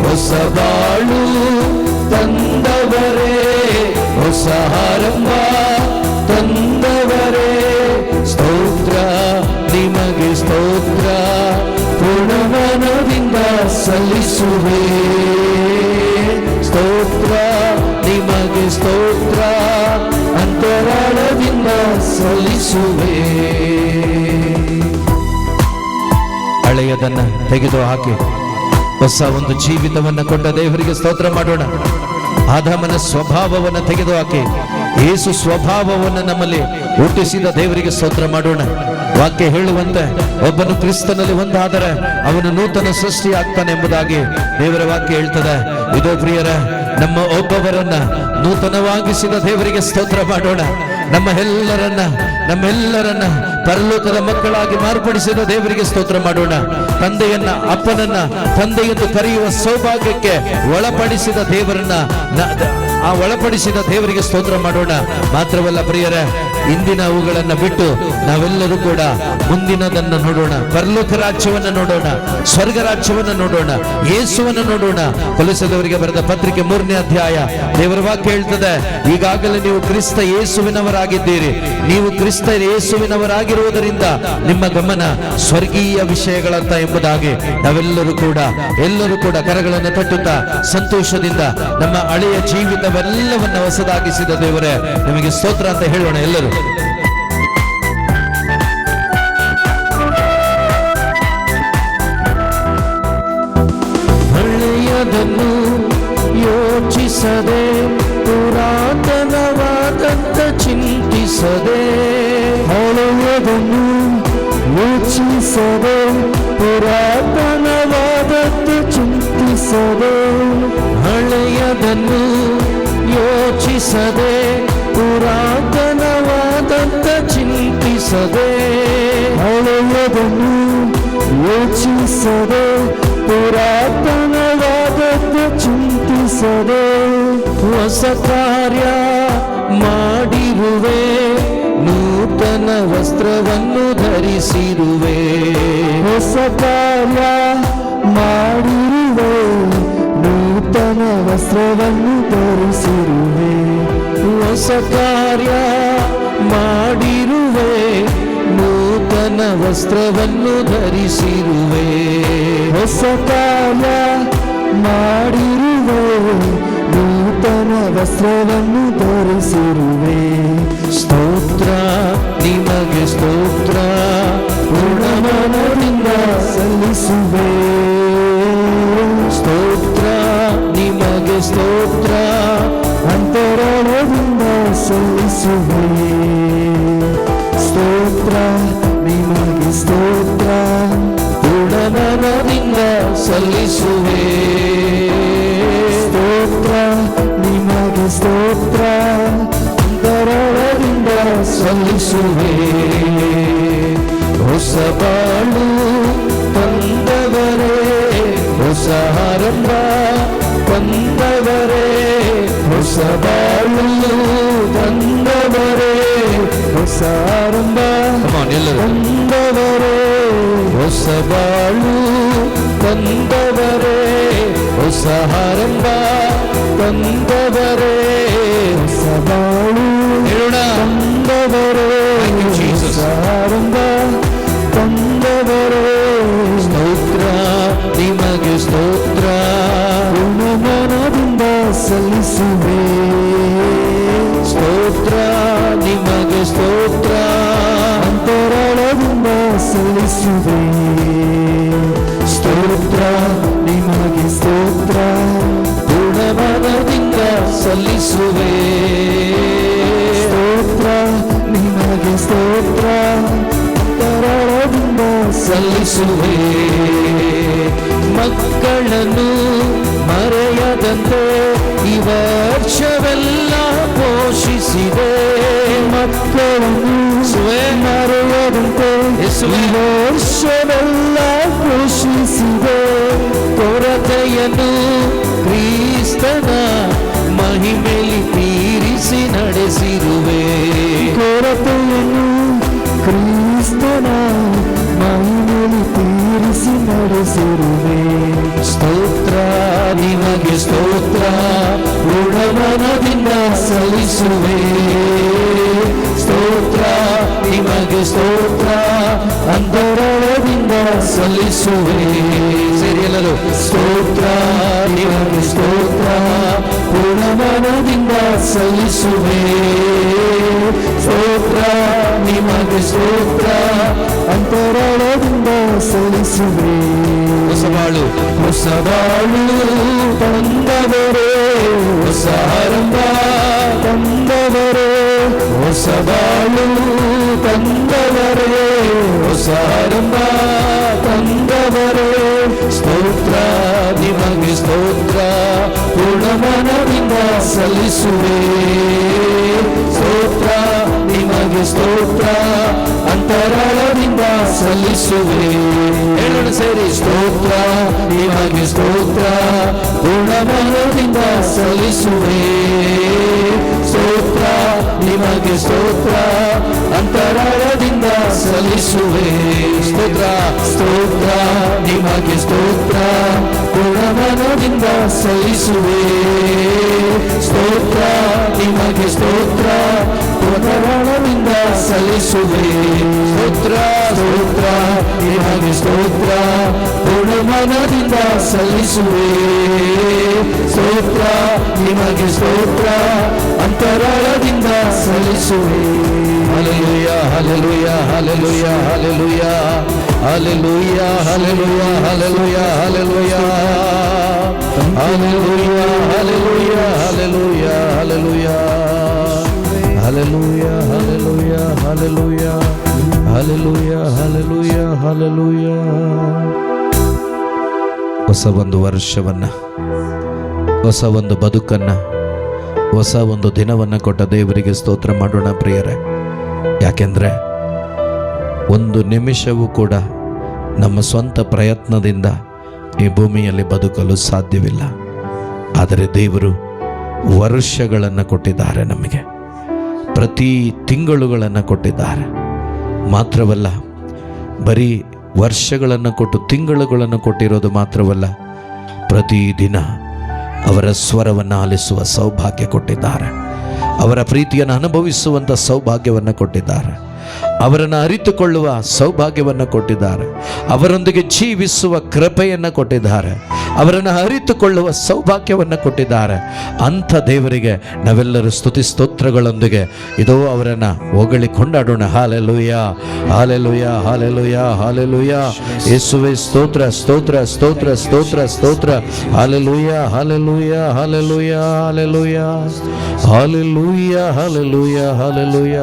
ಹೊಸ ಬಾಳು ತಂದವರೇ, ಹೊಸ ಆರಂಭ ತಂದವರೇ. ಸ್ತೋತ್ರ ನಿಮಗೆ ಸ್ತೋತ್ರ, ಪೂರ್ಣಮನದಿಂದ ಸಲ್ಲಿಸುವೆ. ಸ್ತೋತ್ರ ನಿಮಗೆ ಸ್ತೋತ್ರ, ಅಂತರಾಳದಿಂದ ಸಲ್ಲಿಸುವೆ. ಹಳೆಯದನ್ನ ತೆಗೆದು ಹಾಕಿ ಹೊಸ ಒಂದು ಜೀವಿತವನ್ನ ಕೊಟ್ಟ ದೇವರಿಗೆ ಸ್ತೋತ್ರ ಮಾಡೋಣ. ಆದಾಮನ ಸ್ವಭಾವವನ್ನು ತೆಗೆದು ಹಾಕಿ ಯೇಸು ಸ್ವಭಾವವನ್ನು ನಮ್ಮಲ್ಲಿ ಹುಟ್ಟಿಸಿದ ದೇವರಿಗೆ ಸ್ತೋತ್ರ ಮಾಡೋಣ. ವಾಕ್ಯ ಹೇಳುವಂತೆ ಒಬ್ಬನು ಕ್ರಿಸ್ತನಲ್ಲಿ ಒಂದಾದರೆ ಅವನು ನೂತನ ಸೃಷ್ಟಿ ಆಗ್ತಾನೆ ಎಂಬುದಾಗಿ ದೇವರ ವಾಕ್ಯ ಹೇಳ್ತದೆ. ಇದೋ ಪ್ರಿಯರ, ನಮ್ಮ ಒಬ್ಬೊಬ್ಬರನ್ನ ನೂತನವಾಗಿಸಿದ ದೇವರಿಗೆ ಸ್ತೋತ್ರ ಮಾಡೋಣ. ನಮ್ಮೆಲ್ಲರನ್ನ ಪರಲೋಕದ ಮಕ್ಕಳಾಗಿ ಮಾರ್ಪಡಿಸಿದ ದೇವರಿಗೆ ಸ್ತೋತ್ರ ಮಾಡೋಣ. ತಂದೆಯನ್ನ ಅಪ್ಪನನ್ನ ತಂದೆಯೆಂದು ಕರೆಯುವ ಸೌಭಾಗ್ಯಕ್ಕೆ ಒಳಪಡಿಸಿದ ದೇವರನ್ನ ಒಳಪಡಿಸಿದ ದೇವರಿಗೆ ಸ್ತೋತ್ರ ಮಾಡೋಣ. ಮಾತ್ರವಲ್ಲ ಪ್ರಿಯರ, ಇಂದಿನ ಅವುಗಳನ್ನ ಬಿಟ್ಟು ನಾವೆಲ್ಲರೂ ಕೂಡ ಮುಂದಿನದನ್ನು ನೋಡೋಣ. ಪರಲೋಕ ರಾಜ್ಯವನ್ನು ನೋಡೋಣ, ಸ್ವರ್ಗ ರಾಜ್ಯವನ್ನು ನೋಡೋಣ, ಯೇಸುವನ್ನು ನೋಡೋಣ. ಕೊಲೊಸ್ಸೆದವರಿಗೆ ಬರೆದ ಪತ್ರಿಕೆ 3ನೇ ಅಧ್ಯಾಯ ದೇವರ ವಾಕ್ಯ ಹೇಳ್ತದೆ, ಈಗಾಗಲೇ ನೀವು ಕ್ರಿಸ್ತ ಯೇಸುವಿನವರಾಗಿದ್ದೀರಿ. ನೀವು ಕ್ರಿಸ್ತ ಯೇಸುವಿನವರಾಗಿರುವುದರಿಂದ ನಿಮ್ಮ ಗಮನ ಸ್ವರ್ಗೀಯ ವಿಷಯಗಳಂತ ಎಂಬುದಾಗಿ ನಾವೆಲ್ಲರೂ ಕೂಡ ಕರಗಳನ್ನು ತಟ್ಟುತ್ತಾ ಸಂತೋಷದಿಂದ ನಮ್ಮ ಹಳೆಯ ಜೀವಿತವೆಲ್ಲವನ್ನ ಹೊಸದಾಗಿಸಿದ ದೇವರೇ ನಿಮಗೆ ಸ್ತೋತ್ರ ಅಂತ ಹೇಳೋಣ ಎಲ್ಲರೂ. ಹಳೆಯದನ್ನು ಯೋಚಿಸದೆ, ಪುರಾತನವಾದಂತ ಚಿಂತಿಸದೆ. ಹಳೆಯದನ್ನು ಯೋಚಿಸದೆ, ಪುರಾತನವಾದಂತ ಚಿಂತಿಸದೆ. ಹಳೆಯದನ್ನು ಯೋಚಿಸದೆ, ಪುರಾತನವಾದಂತ ಚಿಂತಿಸದೆ. ಹಳೆಯದನ್ನು ಯೋಚಿಸದೆ, ಪುರಾತನವಾದಂತ ಚಿಂತಿಸದೆ. ಹೊಸ ಕಾರ್ಯ ಮಾಡಿರುವೆ, ನೂತನ ವಸ್ತ್ರವನ್ನು ಧರಿಸಿರುವೆ. ಹೊಸ ಕಾರ್ಯ ಮಾಡಿರುವೆ, ನೂತನ ವಸ್ತ್ರವನ್ನು ಧರಿಸಿರುವೆ. ಹೊಸ ಕಾರ್ಯ ಮಾಡಿರುವೆ, ನೂತನ ವಸ್ತ್ರವನ್ನು ಧರಿಸಿರುವೆ. ಹೊಸ ಕಾರ್ಯ ಮಾಡಿರುವೆ, ನೂತನ ವಸ್ತ್ರವನ್ನು ಧರಿಸಿರುವೆ. ಸ್ತೋತ್ರ ನಿಮಗೆ ಸ್ತೋತ್ರ, ಪೂರ್ಣಮನದಿಂದ ಸಲ್ಲಿಸುವೆ. ಸ್ತೋತ್ರ ನಿಮಗೆ ಸ್ತೋತ್ರ, ಅಂತರಾಳದಿಂದ ಸಲ್ಲಿಸುವೆ. ಸ್ತೋತ್ರ ನಿಮಗೆ ಸ್ತೋತ್ರ, ಪೂರ್ಣಮನದಿಂದ ಸಲ್ಲಿಸುವೆ. ಸ್ತೋತ್ರ ನಿಮಗೆ ಸ್ತೋತ್ರ, ಅಂತರಾಳದಿಂದ ಸಲ್ಲಿಸುವೆ. ಹೊಸ ಬಾಳು ತಂದವರೇ, ಹೊಸ ಆರಂಭ ತಂದವರೇ, ಹೊಸ ಬಾಳು ತಂದವರೇ, ಹೊಸ ಆರಂಭ ತಂದವರೇ, ಹೊಸ ಬಾಳು ತಂದವರೇ, ಹೊಸ ಆರಂಭ ತಂದವರೇ, ಹೊಸ ಬಾಳು ಹೇಳೋಣ. ತಂದವರೇ, Thank you, Jesus. ಹೊಸ ಆರಂಭ ತಂದವರೇ. ಸ್ತೋತ್ರ ನಿಮಗೆ ಸ್ತೋತ್ರ, ಪೂರ್ಣಮನದಿಂದ ಸಲ್ಲಿಸುವೆ. ಸ್ತೋತ್ರ ನಿಮಗೆ ಸ್ತೋತ್ರ, ಅಂತರಾಳದಿಂದ ಸಲ್ಲಿಸುವೆ. ಸ್ತೋತ್ರ ನಿಮಗೆ ಸ್ತೋತ್ರ, ಪೂರ್ಣಮನದಿಂದ ಸಲ್ಲಿಸುವೆ. ಸ್ತೋತ್ರ ನಿಮಗೆ ಸ್ತೋತ್ರ, ಅಂತರಾಳದಿಂದ ಸಲ್ಲಿಸುವೆ. ಮಕ್ಕಳನ್ನು ಮರೆಯದಂತೆ ಈ ವರ್ಷವೆಲ್ಲ ಪೋಷಿಸಿದೆ. ಮಕ್ಕಳನ್ನು ಮರೆಯದಂತೆ ಯೇಸುವೇ. ಈ ವರ್ಷವೆಲ್ಲ ಪೋಷಿಸಿದೆ. ಕೊರತೆಯನ್ನು ಕ್ರಿಸ್ತನ ಮಹಿಮೆಯಲ್ಲಿ ತೀರಿಸಿ ನಡೆಸಿರುವೆ. ಕೊರತೆಯನ್ನು ಕ್ರಿಸ್ತನ ಮಹಿಮೆಯಲ್ಲಿ ತೀರಿಸಿ ನಡೆಸಿರುವೆ. ಸ್ತೋತ್ರ ನಿಮಗೆ ಸ್ತೋತ್ರ, ಪೂರ್ಣಮನದಿಂದ ಸಲ್ಲಿಸುವೆ. ಸ್ತೋತ್ರ ನಿಮಗೆ ಸ್ತೋತ್ರ, ಅಂತರಾಳದಿಂದ ಸಲ್ಲಿಸುವೆ. ಸೇರಿ ಎಲ್ಲರೂ. ಸ್ತೋತ್ರ ನಿಮಗೆ ಸ್ತೋತ್ರ, ಪೂರ್ಣಮನದಿಂದ ಸಲ್ಲಿಸುವೆ. ಸ್ತೋತ್ರ ನಿಮಗೆ ಸ್ತೋತ್ರ, ಅಂತರಾಳದಿಂದ ಸಲ್ಲಿಸುವೆ. ಹೊಸ ಬಾಳು ಹೊಸ ಬಾಳು ತಂದವರೇ, ಹೊಸ ಆರಂಭ ತಂದವರೇ, ಹೊಸ ಬಾಳು ತಂದವರೇ, ಹೊಸ ಆರಂಭ ತಂದವರೇ. ಸ್ತೋತ್ರ ನಿಮಗೆ ಸ್ತೋತ್ರ, ಪೂರ್ಣಮನದಿಂದ ಸಲ್ಲಿಸುವೆ. ಸ್ತೋತ್ರ ನಿಮಗೆ ಸ್ತೋತ್ರ, ಅಂತರಾಳದಿಂದ ಸಲ್ಲಿಸುವೆ. ಹೇಳೋಣ ಸೇರಿ. ಸ್ತೋತ್ರ ನಿಮಗೆ ಸ್ತೋತ್ರ, ಪೂರ್ಣಮನದಿಂದ ಸಲ್ಲಿಸುವೆ. ಸ್ತೋತ್ರ ನಿಮಗೆ ಸ್ತೋತ್ರ, ಅಂತರಾಳದಿಂದ ಸಲ್ಲಿಸುವೆ. ಸ್ತೋತ್ರ ಸ್ತೋತ್ರ ನಿಮಗೆ ಸ್ತೋತ್ರ, ಪೂರ್ಣಮನದಿಂದ ಸಲ್ಲಿಸುವೆ. ಸ್ತೋತ್ರ ನಿಮಗೆ ಸ್ತೋತ್ರ, ಪೂರ್ಣಮನದಿಂದ ಸಲ್ಲಿಸುವೆ. ಸ್ತೋತ್ರ ಸ್ತೋತ್ರ ನಿಮಗೆ ಸ್ತೋತ್ರ, ಪೂರ್ಣಮನದಿಂದ ಸಲ್ಲಿಸುವೆ. ಸ್ತೋತ್ರ ನಿಮಗೆ ಸ್ತೋತ್ರ, ಅಂತರಾಳದಿಂದ ಸಲ್ಲಿಸುವೆ. Hallelujah hallelujah hallelujah hallelujah hallelujah hallelujah hallelujah hallelujah hallelujah hallelujah hallelujah hallelujah hallelujah hallelujah hallelujah hallelujah hallelujah. ಹೊಸ ಒಂದು ವರ್ಷವನ್ನ, ಹೊಸ ಒಂದು ಬದುಕನ್ನ, ಹೊಸ ಒಂದು ದಿನವನ್ನು ಕೊಟ್ಟ ದೇವರಿಗೆ ಸ್ತೋತ್ರ ಮಾಡೋಣ ಪ್ರಿಯರೇ. ಯಾಕೆಂದರೆ ಒಂದು ನಿಮಿಷವೂ ಕೂಡ ನಮ್ಮ ಸ್ವಂತ ಪ್ರಯತ್ನದಿಂದ ಈ ಭೂಮಿಯಲ್ಲಿ ಬದುಕಲು ಸಾಧ್ಯವಿಲ್ಲ. ಆದರೆ ದೇವರು ವರ್ಷಗಳನ್ನು ಕೊಟ್ಟಿದ್ದಾರೆ, ನಮಗೆ ಪ್ರತಿ ತಿಂಗಳುಗಳನ್ನು ಕೊಟ್ಟಿದ್ದಾರೆ. ಮಾತ್ರವಲ್ಲ, ಬರೀ ವರ್ಷಗಳನ್ನು ಕೊಟ್ಟು ತಿಂಗಳುಗಳನ್ನು ಕೊಟ್ಟಿರೋದು ಮಾತ್ರವಲ್ಲ, ಪ್ರತಿದಿನ ಅವರ ಸ್ವರವನ್ನು ಆಲಿಸುವ ಸೌಭಾಗ್ಯ ಕೊಟ್ಟಿದ್ದಾರೆ. ಅವರ ಪ್ರೀತಿಯನ್ನು ಅನುಭವಿಸುವಂಥ ಸೌಭಾಗ್ಯವನ್ನು ಕೊಟ್ಟಿದ್ದಾರೆ. ಅವರನ್ನು ಅರಿತುಕೊಳ್ಳುವ ಸೌಭಾಗ್ಯವನ್ನು ಕೊಟ್ಟಿದ್ದಾರೆ. ಅವರೊಂದಿಗೆ ಜೀವಿಸುವ ಕೃಪೆಯನ್ನು ಕೊಟ್ಟಿದ್ದಾರೆ. ಅವರನ್ನು ಅರಿತುಕೊಳ್ಳುವ ಸೌಭಾಗ್ಯವನ್ನು ಕೊಟ್ಟಿದ್ದಾರೆ. ಅಂಥ ದೇವರಿಗೆ ನಾವೆಲ್ಲರೂ ಸ್ತುತಿ ಸ್ತೋತ್ರಗಳೊಂದಿಗೆ ಇದೋ ಅವರನ್ನು ಹೊಗಳಿ ಕೊಂಡಾಡೋಣ. Hallelujah, hallelujah, hallelujah, hallelujah. ಯೇಸುವೇ ಸ್ತೋತ್ರ, ಸ್ತೋತ್ರ, ಸ್ತೋತ್ರ, ಸ್ತೋತ್ರ, ಸ್ತೋತ್ರ. Hallelujah, hallelujah, hallelujah, hallelujah, hallelujah, hallelujah, hallelujah,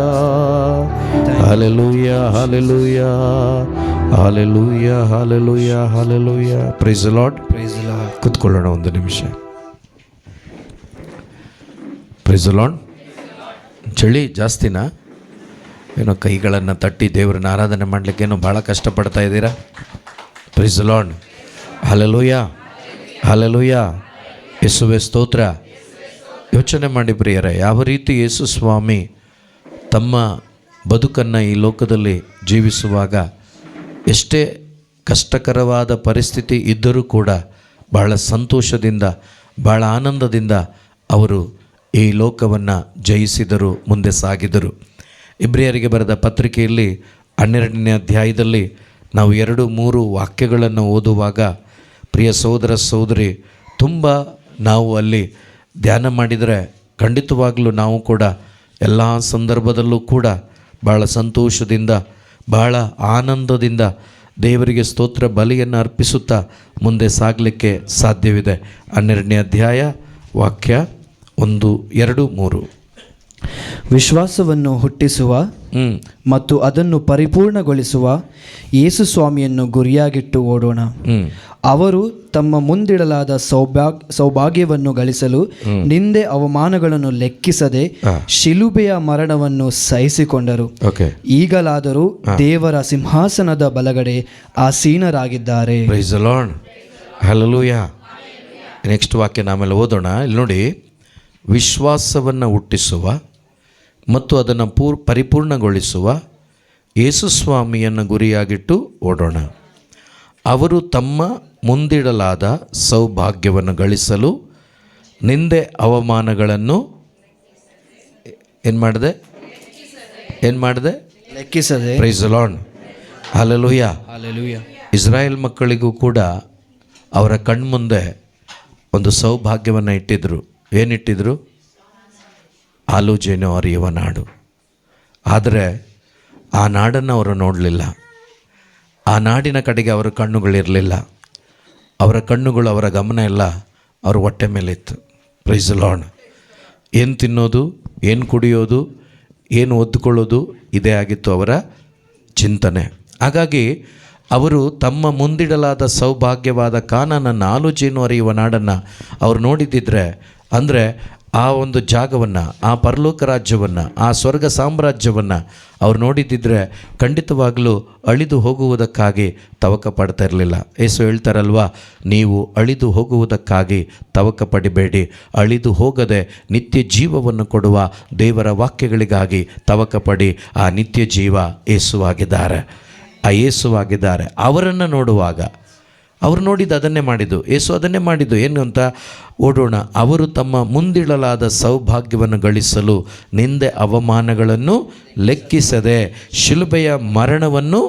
hallelujah, hallelujah, hallelujah, hallelujah, hallelujah. Praise the Lord. ಕೂತ್ಕೊಳ್ಳೋಣ ಒಂದು ನಿಮಿಷ. Praise the Lord. ಚಳಿ ಜಾಸ್ತಿನಾ? ಏನೋ ಕೈಗಳನ್ನು ತಟ್ಟಿ ದೇವರನ್ನ ಆರಾಧನೆ ಮಾಡಲಿಕ್ಕೇನೋ ಭಾಳ ಕಷ್ಟಪಡ್ತಾ ಇದ್ದೀರಾ? Praise the lord. Hallelujah, hallelujah. ಯೇಸುವೇ ಸ್ತೋತ್ರ. ಯೋಚನೆ ಮಾಡಿ ಪ್ರಿಯರೇ, ಯಾವ ರೀತಿ ಯೇಸು ಸ್ವಾಮಿ ತಮ್ಮ ಬದುಕನ್ನು ಈ ಲೋಕದಲ್ಲಿ ಜೀವಿಸುವಾಗ ಎಷ್ಟೇ ಕಷ್ಟಕರವಾದ ಪರಿಸ್ಥಿತಿ ಇದ್ದರೂ ಕೂಡ ಬಹಳ ಸಂತೋಷದಿಂದ, ಬಹಳ ಆನಂದದಿಂದ ಅವರು ಈ ಲೋಕವನ್ನು ಜಯಿಸಿದರು, ಮುಂದೆ ಸಾಗಿದರು. ಇಬ್ರಿಯರಿಗೆ ಬರೆದ ಪತ್ರಿಕೆಯಲ್ಲಿ 12ನೇ ಅಧ್ಯಾಯದಲ್ಲಿ ನಾವು 2-3 ವಾಕ್ಯಗಳನ್ನು ಓದುವಾಗ ಪ್ರಿಯ ಸಹೋದರ ಸಹೋದರಿ, ತುಂಬ ನಾವು ಅಲ್ಲಿ ಧ್ಯಾನ ಮಾಡಿದರೆ ಖಂಡಿತವಾಗಲೂ ನಾವು ಕೂಡ ಎಲ್ಲ ಸಂದರ್ಭದಲ್ಲೂ ಕೂಡ ಭಾಳ ಸಂತೋಷದಿಂದ, ಬಹಳ ಆನಂದದಿಂದ ದೇವರಿಗೆ ಸ್ತೋತ್ರ ಬಲಿಯನ್ನು ಅರ್ಪಿಸುತ್ತಾ ಮುಂದೆ ಸಾಗಲಿಕ್ಕೆ ಸಾಧ್ಯವಿದೆ. 12ನೇ ಅಧ್ಯಾಯ ವಾಕ್ಯ 1, 2, 3. ವಿಶ್ವಾಸವನ್ನು ಹುಟ್ಟಿಸುವ ಮತ್ತು ಅದನ್ನು ಪರಿಪೂರ್ಣಗೊಳಿಸುವ ಯೇಸು ಸ್ವಾಮಿಯನ್ನು ಗುರಿಯಾಗಿಟ್ಟು ಓಡೋಣ. ಅವರು ತಮ್ಮ ಮುಂದಿಡಲಾದ ಸೌಭಾಗ್ಯವನ್ನು ಗಳಿಸಲು ನಿಂದೆ ಅವಮಾನಗಳನ್ನು ಲೆಕ್ಕಿಸದೆ ಶಿಲುಬೆಯ ಮರಣವನ್ನು ಸಹಿಸಿಕೊಂಡರು. ಈಗಲಾದರೂ ದೇವರ ಸಿಂಹಾಸನದ ಬಲಗಡೆ ಆಸೀನರಾಗಿದ್ದಾರೆ. Praise the lord. Hallelujah. Next ವಾಕ್ಯ ಆಮೇಲೆ ಓದೋಣ. ಇಲ್ಲಿ ನೋಡಿ, ವಿಶ್ವಾಸವನ್ನು ಹುಟ್ಟಿಸುವ ಮತ್ತು ಅದನ್ನು ಪರಿಪೂರ್ಣಗೊಳಿಸುವ ಯೇಸು ಸ್ವಾಮಿಯನ್ನು ಗುರಿಯಾಗಿಟ್ಟು ಓಡೋಣ. ಅವರು ತಮ್ಮ ಮುಂದಿಡಲಾದ ಸೌಭಾಗ್ಯವನ್ನು ಗಳಿಸಲು ನಿಂದೆ ಅವಮಾನಗಳನ್ನು ಏನು ಮಾಡಿದೆ ಲೆಕ್ಕಿಸದೆ. Praise the lord. Hallelujah, hallelujah. Israel ಮಕ್ಕಳಿಗೂ ಕೂಡ ಅವರ ಕಣ್ಮುಂದೆ ಒಂದು ಸೌಭಾಗ್ಯವನ್ನು ಇಟ್ಟಿದ್ರು. ಏನಿಟ್ಟಿದ್ರು? ಹಾಲು ಜೇನು ಹರಿಯುವ ನಾಡು. ಆದರೆ ಆ ನಾಡನ್ನು ಅವರು ನೋಡಲಿಲ್ಲ. ಆ ನಾಡಿನ ಕಡೆಗೆ ಅವರ ಕಣ್ಣುಗಳಿರಲಿಲ್ಲ. ಅವರ ಕಣ್ಣುಗಳು, ಅವರ ಗಮನ ಎಲ್ಲ ಅವ್ರ ಹೊಟ್ಟೆ ಮೇಲಿತ್ತು. Price the lord. ಏನು ತಿನ್ನೋದು, ಏನು ಕುಡಿಯೋದು, ಏನು ಒದ್ದುಕೊಳ್ಳೋದು, ಇದೇ ಆಗಿತ್ತು ಅವರ ಚಿಂತನೆ. ಹಾಗಾಗಿ ಅವರು ತಮ್ಮ ಮುಂದಿಡಲಾದ ಸೌಭಾಗ್ಯವಾದ ಕಾನಾನನ್ನು, ಹಾಲು ಜೇನು ಹರಿಯುವ ನಾಡನ್ನು ಅವ್ರು ನೋಡಿದ್ದಿದ್ರೆ, ಅಂದರೆ ಆ ಒಂದು ಜಾಗವನ್ನು, ಆ ಪರಲೋಕ ರಾಜ್ಯವನ್ನು, ಆ ಸ್ವರ್ಗ ಸಾಮ್ರಾಜ್ಯವನ್ನು ಅವ್ರು ನೋಡಿದ್ದಿದ್ರೆ ಖಂಡಿತವಾಗಲೂ ಅಳಿದು ಹೋಗುವುದಕ್ಕಾಗಿ ತವಕ ಪಡ್ತಾ ಇರಲಿಲ್ಲ. ಯೇಸು ಹೇಳ್ತಾರಲ್ವಾ, ನೀವು ಅಳಿದು ಹೋಗುವುದಕ್ಕಾಗಿ ತವಕ ಪಡಿಬೇಡಿ, ಅಳಿದು ಹೋಗದೆ ನಿತ್ಯ ಜೀವವನ್ನು ಕೊಡುವ ದೇವರ ವಾಕ್ಯಗಳಿಗಾಗಿ ತವಕ ಪಡಿ. ಆ ನಿತ್ಯ ಜೀವ ಯೇಸುವಾಗಿದ್ದಾರೆ, ಆ ಯೇಸುವಾಗಿದ್ದಾರೆ. ಅವರನ್ನು ನೋಡುವಾಗ ಅವರು ನೋಡಿದ್ದು ಅದನ್ನೇ ಮಾಡಿದ್ದು, ಯೇಸು ಅದನ್ನೇ ಮಾಡಿದ್ದು. ಏನು ಅಂತ ಓಡೋಣ. ಅವರು ತಮ್ಮ ಮುಂದಿಡಲಾದ ಸೌಭಾಗ್ಯವನ್ನು ಗಳಿಸಲು ನಿಂದೆ ಅವಮಾನಗಳನ್ನು ಲೆಕ್ಕಿಸದೆ ಶಿಲುಬೆಯ ಮರಣವನ್ನು,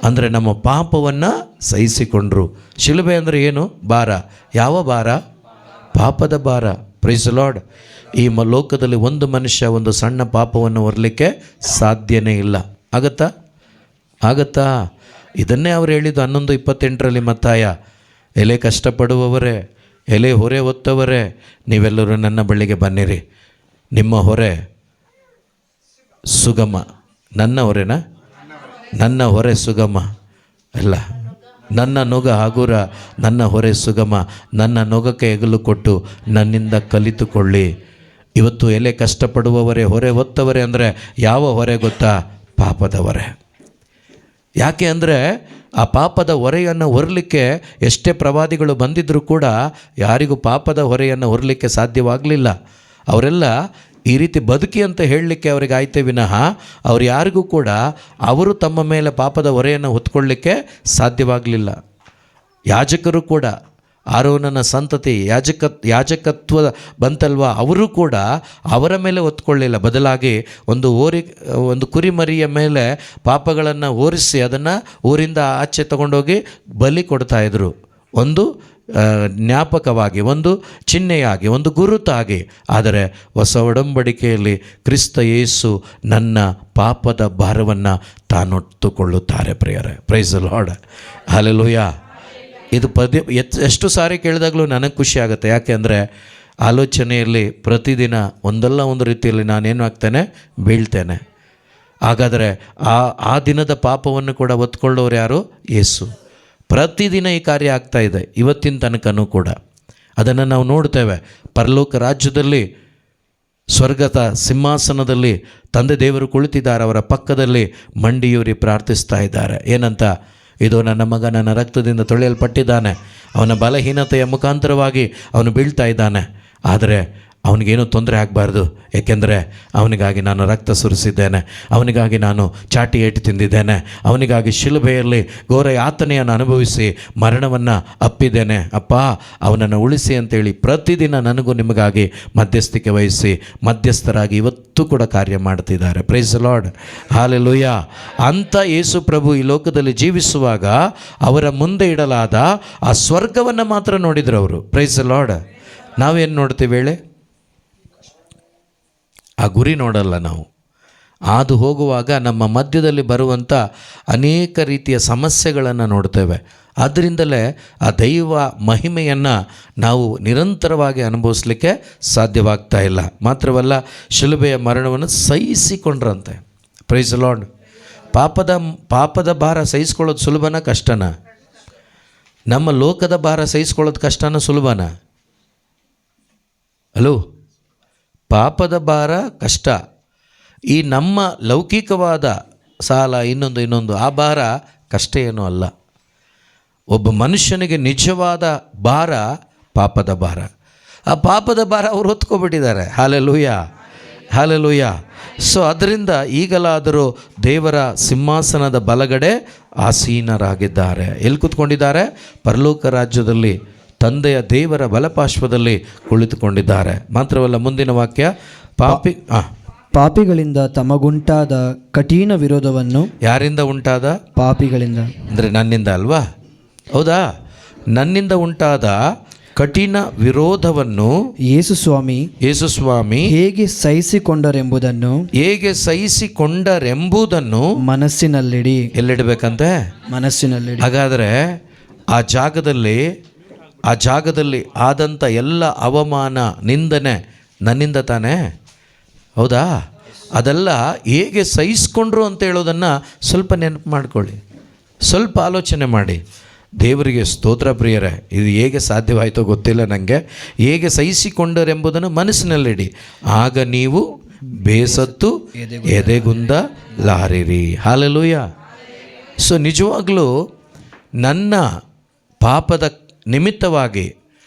ಅಂದರೆ ನಮ್ಮ ಪಾಪವನ್ನು ಸಹಿಸಿಕೊಂಡ್ರು. ಶಿಲುಬೆ ಅಂದರೆ ಏನು? ಭಾರ. ಯಾವ ಭಾರ? ಪಾಪದ ಭಾರ. Praise the lord. ಈ ಲೋಕದಲ್ಲಿ ಒಂದು ಮನುಷ್ಯ ಒಂದು ಸಣ್ಣ ಪಾಪವನ್ನು ಹೊರಲಿಕ್ಕೆ ಸಾಧ್ಯನೇ ಇಲ್ಲ. ಆಗತ್ತಾ? ಇದನ್ನೇ ಅವ್ರು ಹೇಳಿದ್ದು 11:28 ಮತ್ತಾಯ. ಎಲೆ ಕಷ್ಟಪಡುವವರೇ, ಎಲೆ ಹೊರೆ ಹೊತ್ತವರೇ, ನೀವೆಲ್ಲರೂ ನನ್ನ ಬಳಿಗೆ ಬನ್ನಿರಿ, ನಿಮ್ಮ ಹೊರೆ ಸುಗಮ. ನನ್ನ ಹೊರೆನಾ? ನನ್ನ ಹೊರೆ ಸುಗಮ ಅಲ್ಲ, ನನ್ನ ನೊಗ ಹಗುರ, ನನ್ನ ಹೊರೆ ಸುಗಮ. ನನ್ನ ನೊಗಕ್ಕೆ ಹೆಗಲು ಕೊಟ್ಟು ನನ್ನಿಂದ ಕಲಿತುಕೊಳ್ಳಿ. ಇವತ್ತು ಎಲೆ ಕಷ್ಟಪಡುವವರೇ, ಹೊರೆ ಹೊತ್ತವರೇ ಅಂದರೆ ಯಾವ ಹೊರೆ ಗೊತ್ತಾ? ಪಾಪದ ಹೊರೆ. ಯಾಕೆ ಅಂದರೆ ಆ ಪಾಪದ ಹೊರೆಯನ್ನು ಹೊರಲಿಕ್ಕೆ ಎಷ್ಟೇ ಪ್ರವಾದಿಗಳು ಬಂದಿದ್ದರೂ ಕೂಡ ಯಾರಿಗೂ ಪಾಪದ ಹೊರೆಯನ್ನು ಹೊರಲಿಕ್ಕೆ ಸಾಧ್ಯವಾಗಲಿಲ್ಲ. ಅವರೆಲ್ಲ ಈ ರೀತಿ ಬದುಕಿ ಅಂತ ಹೇಳಲಿಕ್ಕೆ ಅವರಿಗೆ ಆಯ್ತೇ ವಿನಃ ಅವ್ರು ಯಾರಿಗೂ ಕೂಡ ಅವರು ತಮ್ಮ ಮೇಲೆ ಪಾಪದ ಹೊರೆಯನ್ನು ಹೊತ್ಕೊಳ್ಳಿಕ್ಕೆ ಸಾಧ್ಯವಾಗಲಿಲ್ಲ. ಯಾಜಕರು ಕೂಡ, ಆರೋನನ ಸಂತತಿ ಯಾಜಕತ್ವ ಬಂತಲ್ವ, ಅವರು ಕೂಡ ಅವರ ಮೇಲೆ ಹೊತ್ಕೊಳ್ಳಿಲ್ಲ. ಬದಲಾಗಿ ಒಂದು ಕುರಿಮರಿಯ ಮೇಲೆ ಪಾಪಗಳನ್ನು ಹೊರಿಸಿ ಅದನ್ನು ಊರಿಂದ ಆಚೆ ತಗೊಂಡೋಗಿ ಬಲಿ ಕೊಡ್ತಾಯಿದ್ರು. ಒಂದು ಜ್ಞಾಪಕವಾಗಿ, ಒಂದು ಚಿಹ್ನೆಯಾಗಿ, ಒಂದು ಗುರುತಾಗಿ. ಆದರೆ ಹೊಸ ಒಡಂಬಡಿಕೆಯಲ್ಲಿ ಕ್ರಿಸ್ತ ಯೇಸು ನನ್ನ ಪಾಪದ ಭಾರವನ್ನು ತಾನೊತ್ತುಕೊಳ್ಳುತ್ತಾರೆ ಪ್ರಿಯರೇ. Praise the lord. ಹಲ್ಲೆಲೂಯಾ. ಇದು ಎಷ್ಟು ಸಾರಿ ಕೇಳಿದಾಗಲೂ ನನಗೆ ಖುಷಿ ಆಗುತ್ತೆ. ಯಾಕೆಂದರೆ ಆಲೋಚನೆಯಲ್ಲಿ ಪ್ರತಿದಿನ ಒಂದಲ್ಲ ಒಂದು ರೀತಿಯಲ್ಲಿ ನಾನೇನು ಆಗ್ತೇನೆ, ಬೀಳ್ತೇನೆ. ಹಾಗಾದರೆ ಆ ದಿನದ ಪಾಪವನ್ನು ಕೂಡ ಹೊತ್ಕೊಳ್ಳೋರು ಯಾರು? ಯೇಸು. ಪ್ರತಿದಿನ ಈ ಕಾರ್ಯ ಆಗ್ತಾಯಿದೆ, ಇವತ್ತಿನ ತನಕನೂ ಕೂಡ ಅದನ್ನು ನಾವು ನೋಡ್ತೇವೆ. ಪರಲೋಕ ರಾಜ್ಯದಲ್ಲಿ ಸ್ವರ್ಗದ ಸಿಂಹಾಸನದಲ್ಲಿ ತಂದೆ ದೇವರು ಕುಳಿತಿದ್ದಾರೆ, ಅವರ ಪಕ್ಕದಲ್ಲಿ ಮಂಡಿಯೂರಿ ಪ್ರಾರ್ಥಿಸ್ತಾ ಇದ್ದಾರೆ. ಏನಂತ? ಇದು ನನ್ನ ಮಗ ನನ್ನ ರಕ್ತದಿಂದ ತೊಳೆಯಲ್ಪಟ್ಟಿದ್ದಾನೆ, ಅವನ ಬಲಹೀನತೆಯ ಮುಖಾಂತರವಾಗಿ ಅವನು ಬೀಳ್ತಾ ಇದ್ದಾನೆ, ಆದರೆ ಅವನಿಗೇನೂ ತೊಂದರೆ ಆಗಬಾರ್ದು, ಏಕೆಂದರೆ ಅವನಿಗಾಗಿ ನಾನು ರಕ್ತ ಸುರಿಸಿದ್ದೇನೆ, ಅವನಿಗಾಗಿ ನಾನು ಚಾಟಿ ಏಟು ತಿಂದಿದ್ದೇನೆ, ಅವನಿಗಾಗಿ ಶಿಲುಬೆಯಲ್ಲಿ ಘೋರ ಯಾತನೆಯನ್ನು ಅನುಭವಿಸಿ ಮರಣವನ್ನು ಅಪ್ಪಿದ್ದೇನೆ. ಅಪ್ಪ, ಅವನನ್ನು ಉಳಿಸಿ ಅಂತೇಳಿ ಪ್ರತಿದಿನ ನನಗೂ ನಿಮಗಾಗಿ ಮಧ್ಯಸ್ಥಿಕೆ ವಹಿಸಿ ಮಧ್ಯಸ್ಥರಾಗಿ ಇವತ್ತು ಕೂಡ ಕಾರ್ಯ ಮಾಡ್ತಿದ್ದಾರೆ. Praise the lord. ಹಲ್ಲೆಲೂಯಾ. ಅಂಥ ಯೇಸು ಪ್ರಭು ಈ ಲೋಕದಲ್ಲಿ ಜೀವಿಸುವಾಗ ಅವರ ಮುಂದೆ ಇಡಲಾದ ಆ ಸ್ವರ್ಗವನ್ನು ಮಾತ್ರ ನೋಡಿದ್ರು ಅವರು. Praise the lord. ನಾವೇನು ನೋಡ್ತೀವಿ ಹೇಳಿ? ಆ ಗುರಿ ನೋಡಲ್ಲ ನಾವು. ಹಾದು ಹೋಗುವಾಗ ನಮ್ಮ ಮಧ್ಯದಲ್ಲಿ ಬರುವಂಥ ಅನೇಕ ರೀತಿಯ ಸಮಸ್ಯೆಗಳನ್ನು ನೋಡ್ತೇವೆ. ಆದ್ದರಿಂದಲೇ ಆ ದೈವ ಮಹಿಮೆಯನ್ನು ನಾವು ನಿರಂತರವಾಗಿ ಅನುಭವಿಸಲಿಕ್ಕೆ ಸಾಧ್ಯವಾಗ್ತಾ ಇಲ್ಲ. ಮಾತ್ರವಲ್ಲ, ಶಿಲುಬೆಯ ಮರಣವನ್ನು ಸಹಿಸಿಕೊಂಡ್ರಂತೆ. Praise the lord. ಪಾಪದ ಭಾರ ಸಹಿಸ್ಕೊಳ್ಳೋದು ಸುಲಭನ ಕಷ್ಟನ? ನಮ್ಮ ಲೋಕದ ಭಾರ ಸಹಿಸ್ಕೊಳ್ಳೋದು ಕಷ್ಟನ ಸುಲಭನ? ಹಲೋ. ಪಾಪದ ಭಾರ ಕಷ್ಟ. ಈ ನಮ್ಮ ಲೌಕಿಕವಾದ ಸಾಲ, ಇನ್ನೊಂದು ಆ ಭಾರ ಕಷ್ಟ ಏನೂ ಅಲ್ಲ. ಒಬ್ಬ ಮನುಷ್ಯನಿಗೆ ನಿಜವಾದ ಭಾರ ಪಾಪದ ಭಾರ. ಆ ಪಾಪದ ಭಾರ ಅವರು ಹೊತ್ಕೊಬಿಟ್ಟಿದ್ದಾರೆ. Hallelujah, hallelujah. ಸೊ ಅದರಿಂದ ಈಗಲಾದರೂ ದೇವರ ಸಿಂಹಾಸನದ ಬಲಗಡೆ ಆಸೀನರಾಗಿದ್ದಾರೆ. ಎಲ್ಲಿ ಕೂತ್ಕೊಂಡಿದ್ದಾರೆ? ಪರಲೋಕ ರಾಜ್ಯದಲ್ಲಿ ತಂದೆಯ ದೇವರ ಬಲಪಾರ್ಶ್ವದಲ್ಲಿ ಕುಳಿತುಕೊಂಡಿದ್ದಾರೆ. ಮಾತ್ರವಲ್ಲ, ಮುಂದಿನ ವಾಕ್ಯ, ಪಾಪಿಗಳಿಂದ ತಮಗುಂಟಾದ ಕಠಿಣ ವಿರೋಧವನ್ನು. ಯಾರಿಂದ ಉಂಟಾದ? ಪಾಪಿಗಳಿಂದ. ಅಂದರೆ ನನ್ನಿಂದ ಅಲ್ವಾ? ಹೌದಾ? ನನ್ನಿಂದ ಉಂಟಾದ ಕಠಿಣ ವಿರೋಧವನ್ನು ಯೇಸು ಸ್ವಾಮಿ ಹೇಗೆ ಸಹಿಸಿಕೊಂಡರೆಂಬುದನ್ನು ಮನಸ್ಸಿನಲ್ಲಿಡಿ. ಎಲ್ಲಿಡಬೇಕಂತೆ? ಮನಸ್ಸಿನಲ್ಲಿಡಿ. ಹಾಗಾದರೆ ಆ ಜಾಗದಲ್ಲಿ ಆದಂಥ ಎಲ್ಲ ಅವಮಾನ, ನಿಂದನೆ ನನ್ನಿಂದ ತಾನೇ? ಹೌದಾ? ಅದೆಲ್ಲ ಹೇಗೆ ಸಹಿಸ್ಕೊಂಡ್ರು ಅಂತ ಹೇಳೋದನ್ನು ಸ್ವಲ್ಪ ನೆನಪು ಮಾಡ್ಕೊಳ್ಳಿ, ಸ್ವಲ್ಪ ಆಲೋಚನೆ ಮಾಡಿ. ದೇವರಿಗೆ ಸ್ತೋತ್ರ ಪ್ರಿಯರೇ. ಇದು ಹೇಗೆ ಸಾಧ್ಯವಾಯಿತೋ ಗೊತ್ತಿಲ್ಲ ನನಗೆ. ಹೇಗೆ ಸಹಿಸಿಕೊಂಡರೆಂಬುದನ್ನು ಮನಸ್ಸಿನಲ್ಲಿಡಿ, ಆಗ ನೀವು ಬೇಸತ್ತು ಎದೆಗುಂದಲಾರಿರಿ. ಹಲ್ಲೆಲೂಯಾ. ಸೊ ನಿಜವಾಗಲೂ ನನ್ನ ಪಾಪದ ನಿಮಿತ್ತವಾಗಿ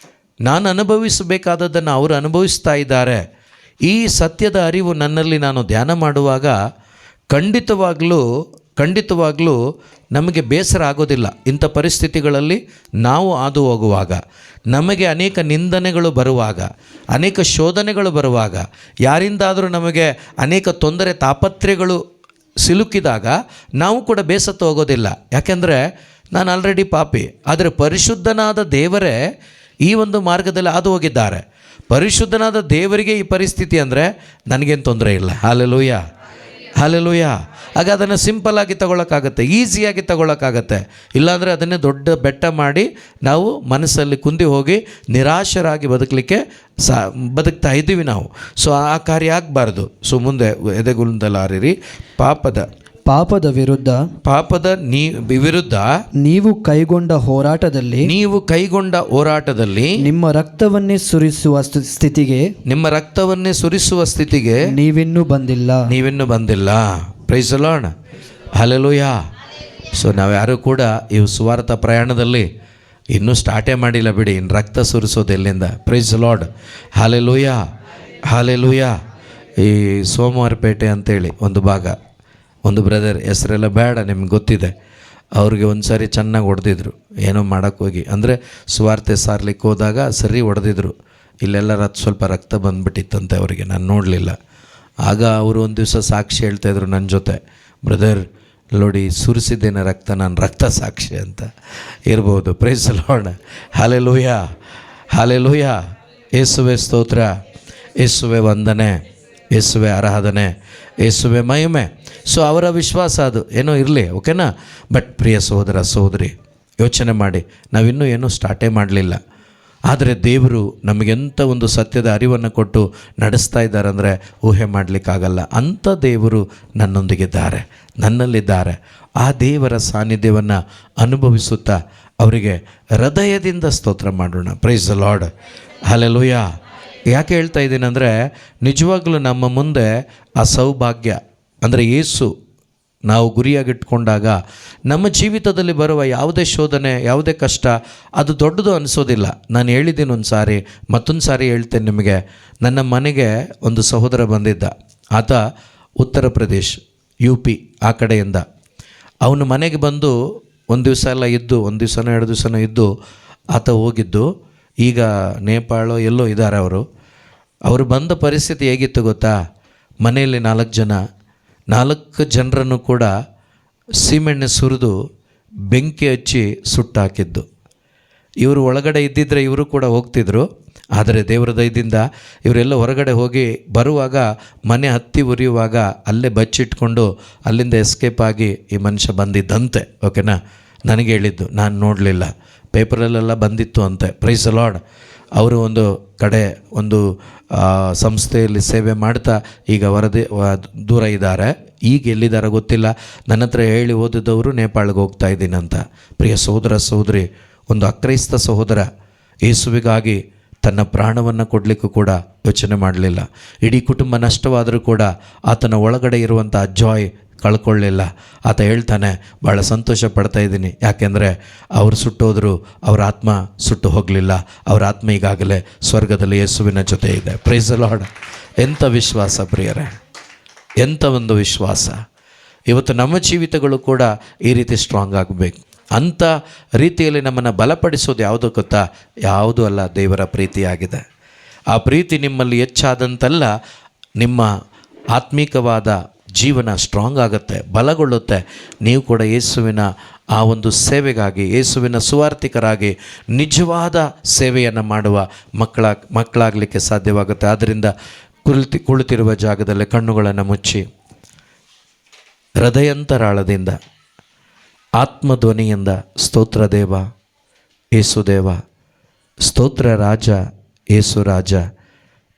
ನಾನು ಅನುಭವಿಸಬೇಕಾದದ್ದನ್ನು ಅವರು ಅನುಭವಿಸ್ತಾ ಇದ್ದಾರೆ. ಈ ಸತ್ಯದ ಅರಿವು ನನ್ನಲ್ಲಿ ನಾನು ಧ್ಯಾನ ಮಾಡುವಾಗ ಖಂಡಿತವಾಗಲೂ ನಮಗೆ ಬೇಸರ ಆಗೋದಿಲ್ಲ. ಇಂಥ ಪರಿಸ್ಥಿತಿಗಳಲ್ಲಿ ನಾವು ಹಾದು ಹೋಗುವಾಗ, ನಮಗೆ ಅನೇಕ ನಿಂದನೆಗಳು ಬರುವಾಗ, ಅನೇಕ ಶೋಧನೆಗಳು ಬರುವಾಗ, ಯಾರಿಂದಾದರೂ ನಮಗೆ ಅನೇಕ ತೊಂದರೆ ತಾಪತ್ರೆಗಳು ಸಿಲುಕಿದಾಗ ನಾವು ಕೂಡ ಬೇಸತ್ತು ಹೋಗೋದಿಲ್ಲ. ಯಾಕೆಂದರೆ ನಾನು ಆಲ್ರೆಡಿ ಪಾಪಿ. ಆದರೆ ಪರಿಶುದ್ಧನಾದ ದೇವರೇ ಈ ಒಂದು ಮಾರ್ಗದಲ್ಲಿ ಹಾದು ಹೋಗಿದ್ದಾರೆ. ಪರಿಶುದ್ಧನಾದ ದೇವರಿಗೆ ಈ ಪರಿಸ್ಥಿತಿ ಅಂದರೆ ನನಗೇನು ತೊಂದರೆ ಇಲ್ಲ. Hallelujah, hallelujah. ಆಗ ಅದನ್ನು ಸಿಂಪಲ್ಲಾಗಿ ತಗೊಳ್ಳೋಕ್ಕಾಗತ್ತೆ, ಈಸಿಯಾಗಿ ತಗೊಳ್ಳೋಕ್ಕಾಗತ್ತೆ. ಇಲ್ಲಾಂದರೆ ಅದನ್ನೇ ದೊಡ್ಡ ಬೆಟ್ಟ ಮಾಡಿ ನಾವು ಮನಸ್ಸಲ್ಲಿ ಕುಂದಿ ಹೋಗಿ ನಿರಾಶರಾಗಿ ಬದುಕ್ತಾ ಇದ್ದೀವಿ ನಾವು. ಸೊ ಆ ಕಾರ್ಯ ಆಗಬಾರ್ದು. ಸೊ ಮುಂದೆ ಎದೆಗುಂದಲಾರಿರಿ. ಪಾಪದ ವಿರುದ್ಧ ನೀವು ಕೈಗೊಂಡ ಹೋರಾಟದಲ್ಲಿ ನಿಮ್ಮ ರಕ್ತವನ್ನೇ ಸುರಿಸುವ ಸ್ಥಿತಿಗೆ ನೀವಿನ್ನೂ ಬಂದಿಲ್ಲ. Praise the lord. Hallelujah. So ನಾವ್ಯಾರೂ ಕೂಡ ಈ ಸುವಾರ್ಥ ಪ್ರಯಾಣದಲ್ಲಿ ಇನ್ನೂ ಸ್ಟಾರ್ಟೇ ಮಾಡಿಲ್ಲ ಬಿಡಿ. ಇನ್ನು ರಕ್ತ ಸುರಿಸೋದು ಎಲ್ಲಿಂದ? Praise the lord. Hallelujah, hallelujah. ಈ ಸೋಮವಾರಪೇಟೆ ಅಂತೇಳಿ ಒಂದು ಭಾಗ, ಒಂದು ಬ್ರದರ್, ಹೆಸರೆಲ್ಲ ಬೇಡ, ನಿಮ್ಗೆ ಗೊತ್ತಿದೆ. ಅವ್ರಿಗೆ ಒಂದು ಸಾರಿ ಚೆನ್ನಾಗಿ ಹೊಡೆದಿದ್ರು, ಏನೋ ಮಾಡೋಕ್ಕೋಗಿ, ಅಂದರೆ ಸುವಾರ್ತೆ ಸಾರ್ಲಿಕ್ಕೆ ಹೋದಾಗ ಸರಿ ಹೊಡೆದಿದ್ರು. ಇಲ್ಲೆಲ್ಲ ಸ್ವಲ್ಪ ರಕ್ತ ಬಂದುಬಿಟ್ಟಿತ್ತಂತೆ ಅವರಿಗೆ, ನಾನು ನೋಡಲಿಲ್ಲ. ಆಗ ಅವರು ಒಂದು ದಿವಸ ಸಾಕ್ಷಿ ಹೇಳ್ತಾಯಿದ್ರು ನನ್ನ ಜೊತೆ, ಬ್ರದರ್ ನೋಡಿ, ಸುರಿಸಿದ್ದೇನೆ ರಕ್ತ, ನಾನು ರಕ್ತ ಸಾಕ್ಷಿ ಅಂತ ಇರ್ಬೋದು. Praise the lord. Hallelujah, hallelujah. ಯೇಸುವೆ ಸ್ತೋತ್ರ, ಯೇಸುವೆ ವಂದನೆ, ಯೇಸುವೆ ಆರಾಧನೆ, ಯೇಸುವೆ ಮಹಿಮೆ. ಸೊ ಅವರ ವಿಶ್ವಾಸ ಅದು ಏನೋ ಇರಲಿ, ಓಕೆನಾ. ಬಟ್ ಪ್ರಿಯ ಸಹೋದರ ಸಹೋದರಿ, ಯೋಚನೆ ಮಾಡಿ, ನಾವಿನ್ನೂ ಏನೂ ಸ್ಟಾರ್ಟೇ ಮಾಡಲಿಲ್ಲ, ಆದರೆ ದೇವರು ನಮಗೆಂಥ ಒಂದು ಸತ್ಯದ ಅರಿವನ್ನು ಕೊಟ್ಟು ನಡೆಸ್ತಾ ಇದ್ದಾರೆ ಅಂದರೆ ಊಹೆ ಮಾಡಲಿಕ್ಕಾಗಲ್ಲ. ಅಂಥ ದೇವರು ನನ್ನೊಂದಿಗಿದ್ದಾರೆ, ನನ್ನಲ್ಲಿದ್ದಾರೆ. ಆ ದೇವರ ಸಾನ್ನಿಧ್ಯವನ್ನು ಅನುಭವಿಸುತ್ತಾ ಅವರಿಗೆ ಹೃದಯದಿಂದ ಸ್ತೋತ್ರ ಮಾಡೋಣ. Praise the lord. ಹಲ್ಲೆಲೂಯಾ. ಯಾಕೆ ಹೇಳ್ತಾ ಇದ್ದೀನಿ ಅಂದರೆ, ನಿಜವಾಗ್ಲೂ ನಮ್ಮ ಮುಂದೆ ಆ ಸೌಭಾಗ್ಯ ಅಂದರೆ ಯೇಸು ನಾವು ಗುರಿಯಾಗಿಟ್ಕೊಂಡಾಗ ನಮ್ಮ ಜೀವಿತದಲ್ಲಿ ಬರುವ ಯಾವುದೇ ಶೋಧನೆ, ಯಾವುದೇ ಕಷ್ಟ ಅದು ದೊಡ್ಡದು ಅನಿಸೋದಿಲ್ಲ. ನಾನು ಹೇಳಿದ್ದೀನಿ ಒಂದು ಸಾರಿ, ಮತ್ತೊಂದು ಸಾರಿ ಹೇಳ್ತೇನೆ ನಿಮಗೆ. ನನ್ನ ಮನೆಗೆ ಒಂದು ಸಹೋದರ ಬಂದಿದ್ದ. ಆತ ಉತ್ತರ ಪ್ರದೇಶ್, UP ಆ ಕಡೆಯಿಂದ. ಅವನು ಮನೆಗೆ ಬಂದು ಒಂದು ದಿವಸ ಎಲ್ಲ ಇದ್ದು, ಒಂದು ದಿವಸನೋ 2 ದಿವಸನೋ ಇದ್ದು ಆತ ಹೋಗಿದ್ದು. ಈಗ ನೇಪಾಳ ಎಲ್ಲೋ ಇದ್ದಾರೆ ಅವರು. ಅವರು ಬಂದ ಪರಿಸ್ಥಿತಿ ಹೇಗಿತ್ತು ಗೊತ್ತಾ? ಮನೆಯಲ್ಲಿ 4 ಜನರನ್ನು ಕೂಡ ಸೀಮೆಣ್ಣೆ ಸುರಿದು ಬೆಂಕಿ ಹಚ್ಚಿ ಸುಟ್ಟಾಕಿದ್ದು. ಇವರು ಒಳಗಡೆ ಇದ್ದಿದ್ದರೆ ಇವರು ಕೂಡ ಹೋಗ್ತಿದ್ರು. ಆದರೆ ದೇವರ ದಯದಿಂದ ಇವರೆಲ್ಲ ಹೊರಗಡೆ ಹೋಗಿ ಬರುವಾಗ ಮನೆ ಹತ್ತಿ ಉರಿಯುವಾಗ ಅಲ್ಲೇ ಬಚ್ಚಿಟ್ಕೊಂಡು ಅಲ್ಲಿಂದ ಎಸ್ಕೇಪ್ ಆಗಿ ಈ ಮನುಷ್ಯ ಬಂದಿದ್ದಂತೆ. ಓಕೆನಾ. ನನಗೆ ಹೇಳಿದ್ದು, ನಾನು ನೋಡಲಿಲ್ಲ, ಪೇಪರಲ್ಲೆಲ್ಲ ಬಂದಿತ್ತು ಅಂತೆ. Praise the lord. ಅವರು ಒಂದು ಕಡೆ ಒಂದು ಸಂಸ್ಥೆಯಲ್ಲಿ ಸೇವೆ ಮಾಡ್ತಾ ಈಗ ದೂರ ಇದ್ದಾರೆ. ಈಗ ಎಲ್ಲಿದ್ದಾರೆ ಗೊತ್ತಿಲ್ಲ. ನನ್ನ ಹತ್ರ ಹೇಳಿ ಓದಿದವರು ನೇಪಾಳಿಗೆ ಹೋಗ್ತಾ ಇದ್ದೀನಿ ಅಂತ. ಪ್ರಿಯ ಸಹೋದರ ಸಹೋದರಿ, ಒಂದು ಅಕ್ರೈಸ್ತ ಸಹೋದರ ಯೇಸುವಿಗಾಗಿ ತನ್ನ ಪ್ರಾಣವನ್ನು ಕೊಡಲಿಕ್ಕೂ ಕೂಡ ಯೋಚನೆ ಮಾಡಲಿಲ್ಲ. ಇಡೀ ಕುಟುಂಬ ನಷ್ಟವಾದರೂ ಕೂಡ ಆತನ ಒಳಗಡೆ ಇರುವಂಥ ಜಾಯ್ ಕಳ್ಕೊಳ್ಳಿಲ್ಲ. ಆತ ಹೇಳ್ತಾನೆ, ಭಾಳ ಸಂತೋಷ ಪಡ್ತಾ ಇದ್ದೀನಿ, ಯಾಕೆಂದರೆ ಅವರು ಸುಟ್ಟೋದ್ರು, ಅವರ ಆತ್ಮ ಸುಟ್ಟು ಹೋಗಲಿಲ್ಲ, ಅವರ ಆತ್ಮ ಈಗಾಗಲೇ ಸ್ವರ್ಗದಲ್ಲಿ ಯೇಸುವಿನ ಜೊತೆ ಇದೆ. Praise the lord. ಎಂಥ ವಿಶ್ವಾಸ ಪ್ರಿಯರೇ, ಎಂಥ ಒಂದು ವಿಶ್ವಾಸ. ಇವತ್ತು ನಮ್ಮ ಜೀವಿತಗಳು ಕೂಡ ಈ ರೀತಿ ಸ್ಟ್ರಾಂಗ್ ಆಗಬೇಕು. ಅಂಥ ರೀತಿಯಲ್ಲಿ ನಮ್ಮನ್ನು ಬಲಪಡಿಸೋದು ಯಾವುದು ಗೊತ್ತಾ? ಯಾವುದೂ ಅಲ್ಲ, ದೇವರ ಪ್ರೀತಿಯಾಗಿದೆ. ಆ ಪ್ರೀತಿ ನಿಮ್ಮಲ್ಲಿ ಹೆಚ್ಚಾದಂತೆಲ್ಲ ನಿಮ್ಮ ಆತ್ಮೀಕವಾದ ಜೀವನ ಸ್ಟ್ರಾಂಗ್ ಆಗುತ್ತೆ, ಬಲಗೊಳ್ಳುತ್ತೆ. ನೀವು ಕೂಡ ಯೇಸುವಿನ ಆ ಒಂದು ಸೇವೆಗಾಗಿ, ಯೇಸುವಿನ ಸುವಾರ್ಥಿಕರಾಗಿ ನಿಜವಾದ ಸೇವೆಯನ್ನು ಮಾಡುವ ಮಕ್ಕಳಾಗಲಿಕ್ಕೆ ಸಾಧ್ಯವಾಗುತ್ತೆ. ಆದ್ದರಿಂದ ಕುಳಿತಿರುವ ಜಾಗದಲ್ಲೇ ಕಣ್ಣುಗಳನ್ನು ಮುಚ್ಚಿ ಹೃದಯಾಂತರಾಳದಿಂದ ಆತ್ಮಧ್ವನಿಯಿಂದ ಸ್ತೋತ್ರ ದೇವ, ಯೇಸುದೇವ, ಸ್ತೋತ್ರ ರಾಜ, ಯೇಸು ರಾಜ,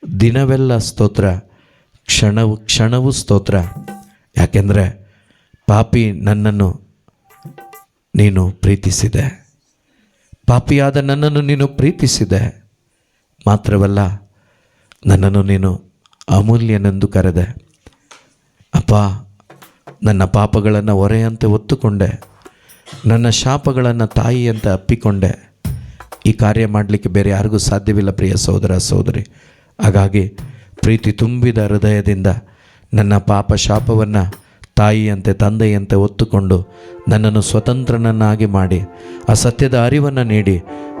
ದಿನವೆಲ್ಲ ಸ್ತೋತ್ರ, ಕ್ಷಣವು ಕ್ಷಣವೂ ಸ್ತೋತ್ರ. ಯಾಕೆಂದರೆ ಪಾಪಿ ನನ್ನನ್ನು ನೀನು ಪ್ರೀತಿಸಿದೆ, ಪಾಪಿಯಾದ ನನ್ನನ್ನು ನೀನು ಪ್ರೀತಿಸಿದೆ. ಮಾತ್ರವಲ್ಲ, ನನ್ನನ್ನು ನೀನು ಅಮೂಲ್ಯನೆಂದು ಕರೆದೆ. ಅಪ್ಪ, ನನ್ನ ಪಾಪಗಳನ್ನು ಹೊರೆಯಂತೆ ಹೊತ್ತುಕೊಂಡೆ, ನನ್ನ ಶಾಪಗಳನ್ನು ತಾಯಿಯಂತೆ ಅಪ್ಪಿಕೊಂಡೆ. ಈ ಕಾರ್ಯ ಮಾಡಲಿಕ್ಕೆ ಬೇರೆ ಯಾರಿಗೂ ಸಾಧ್ಯವಿಲ್ಲ ಪ್ರಿಯ ಸಹೋದರ ಸಹೋದರಿ. ಹಾಗಾಗಿ ಪ್ರೀತಿ ತುಂಬಿದ ಹೃದಯದಿಂದ ನನ್ನ ಪಾಪ ಶಾಪವನ್ನು ತಾಯಿಯಂತೆ ತಂದೆಯಂತೆ ಹೊತ್ತುಕೊಂಡು ನನ್ನನ್ನು ಸ್ವತಂತ್ರನನ್ನಾಗಿ ಮಾಡಿ ಆ ಸತ್ಯದ ಅರಿವನ್ನು ನೀಡಿ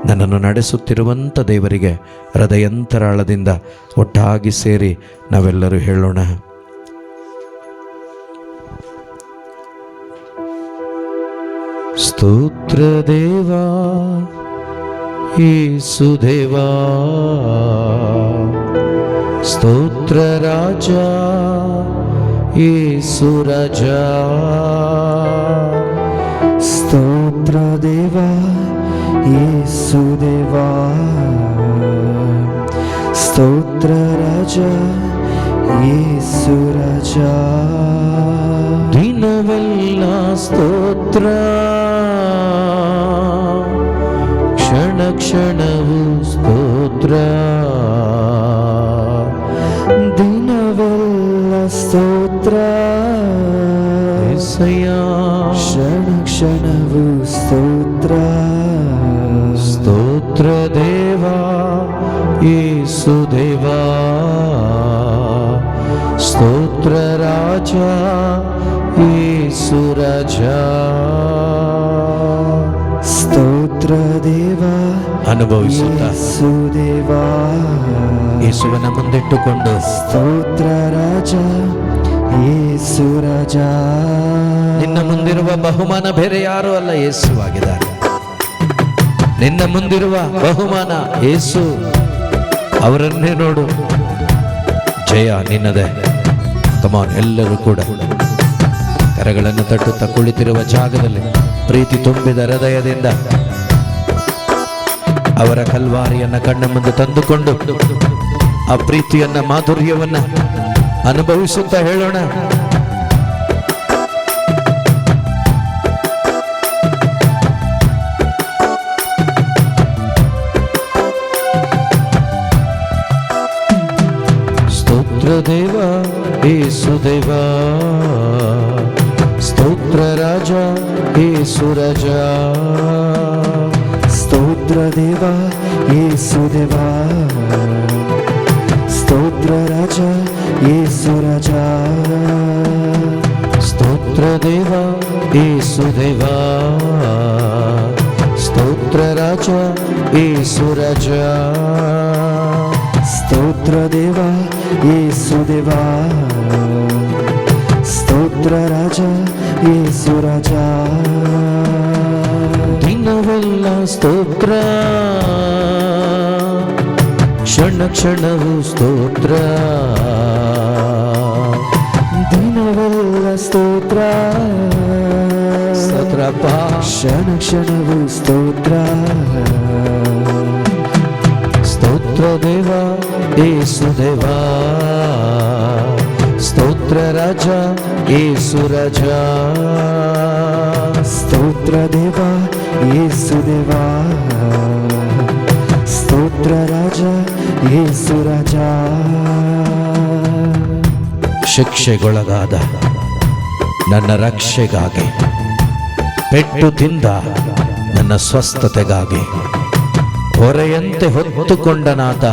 ನನ್ನನ್ನು ನಡೆಸುತ್ತಿರುವಂಥ ದೇವರಿಗೆ ಹೃದಯಾಂತರಾಳದಿಂದ ಒಟ್ಟಾಗಿ ಸೇರಿ ನಾವೆಲ್ಲರೂ ಹೇಳೋಣ. ಸ್ತೋತ್ರ ದೇವಾ, ಯೇಸುದೇವಾ, ಸ್ತೋತ್ರ ರಾಜ, ಯೇಸು ರಾಜ, ಸ್ತೋತ್ರ ದೇವಾ, ಯೇಸು ದೇವಾ, ಸ್ತೋತ್ರ ರಾಜ, ಯೇಸು ರಾಜ, ದಿನವೆಲ್ಲ ಸ್ತೋತ್ರ, ಕ್ಷಣ ಕ್ಷಣವು ಸ್ತೋತ್ರ, ದಿನವೆಲ್ಲ ಸ್ತೋತ್ರ, యేసయ్య, ಕ್ಷಣ ಕ್ಷಣವು ಸ್ತೋತ್ರ, ಸ್ತೋತ್ರ ದೇವಾ, ಯೇಸು ದೇವಾ, ಸ್ತೋತ್ರ ರಾಜ, ಯೇಸು ರಾಜ, ಸ್ತೋತ್ರ ದೇವಾ, ಅನುಭವಿಸುತ್ತಾ ಯೇಸು ದೇವಾ, ಯೇಸುವನ ಮುಂದಿಟ್ಟುಕೊಂಡು ಸ್ತೋತ್ರ ರಾಜ, ಯೇಸು ರಾಜ, ನಿನ್ನ ನಿನ್ನ ಮುಂದಿರುವ ಬಹುಮಾನ ಬೇರೆ ಯಾರೂ ಅಲ್ಲ, ಯೇಸುವಾಗಿದ್ದಾರೆ. ನಿನ್ನ ಮುಂದಿರುವ ಬಹುಮಾನ ಯೇಸು. ಅವರನ್ನೇ ನೋಡು. ಜಯ ನಿನ್ನದೇ. ಕಮಾನ್, ಎಲ್ಲರೂ ಕೂಡ ಕರಗಳನ್ನು ತಟ್ಟುತ್ತಾ ಕುಳಿತಿರುವ ಜಾಗದಲ್ಲಿ ಪ್ರೀತಿ ತುಂಬಿದ ಹೃದಯದಿಂದ ಅವರ ಕಲ್ವಾರಿಯನ್ನ ಕಣ್ಣ ಮುಂದೆ ತಂದುಕೊಂಡು ಆ ಪ್ರೀತಿಯನ್ನ, ಮಾಧುರ್ಯವನ್ನ ಅನುಭವಿಸುತ್ತಾ ಹೇಳೋಣ, ಸ್ತೋತ್ರ ದೇವ ಯೇಸು ದೇವ, ಸ್ತೋತ್ರ ರಾಜ ಯೇಸು ರಾಜ, ಸ್ತೋತ್ರ ದೇವ ಯೇಸು ದೇವ, ಸ್ತೋತ್ರ ರಾಜ ಯೇಸು ರಾಜ, ಸ್ತೋತ್ರ ದೇವ ಯೇಸು ದೇವ, ಸ್ತೋತ್ರ ರಾಜ ಯೇಸು ರಾಜ, ಸ್ತೋತ್ರ ದೇವ ಯೇಸು ದೇವ, ಸ್ತೋತ್ರ ರಾಜ ಯೇಸು ರಾಜ. ದಿನವೆಲ್ಲ ಸ್ತೋತ್ರ, ಕ್ಷಣ ಕ್ಷಣವು ಸ್ತೋತ್ರ, ದಿನವೆಲ್ಲ ಸ್ತೋತ್ರ, ಸ್ತೋತ್ರಪ್ಪ, ಕ್ಷಣ ಕ್ಷಣವು ಸ್ತೋತ್ರ. ಸ್ತೋತ್ರ ದೇವ ಯೇಸು ದೇವ, ಸ್ತೋತ್ರ ರಾಜ ಯೇಸು ರಾಜ, ಸ್ತೋತ್ರ ದೇವ ಯೇಸು ದೇವ, ಸ್ತೋತ್ರ ರಾಜ ಯೇಸು ರಾಜ. ಶಿಕ್ಷೆಗೊಳಗಾದ ನನ್ನ ರಕ್ಷೆಗಾಗಿ, ಪೆಟ್ಟು ತಿಂದ ನನ್ನ ಸ್ವಸ್ಥತೆಗಾಗಿ, ಹೊರೆಯಂತೆ ಹೊತ್ತುಕೊಂಡನಾದ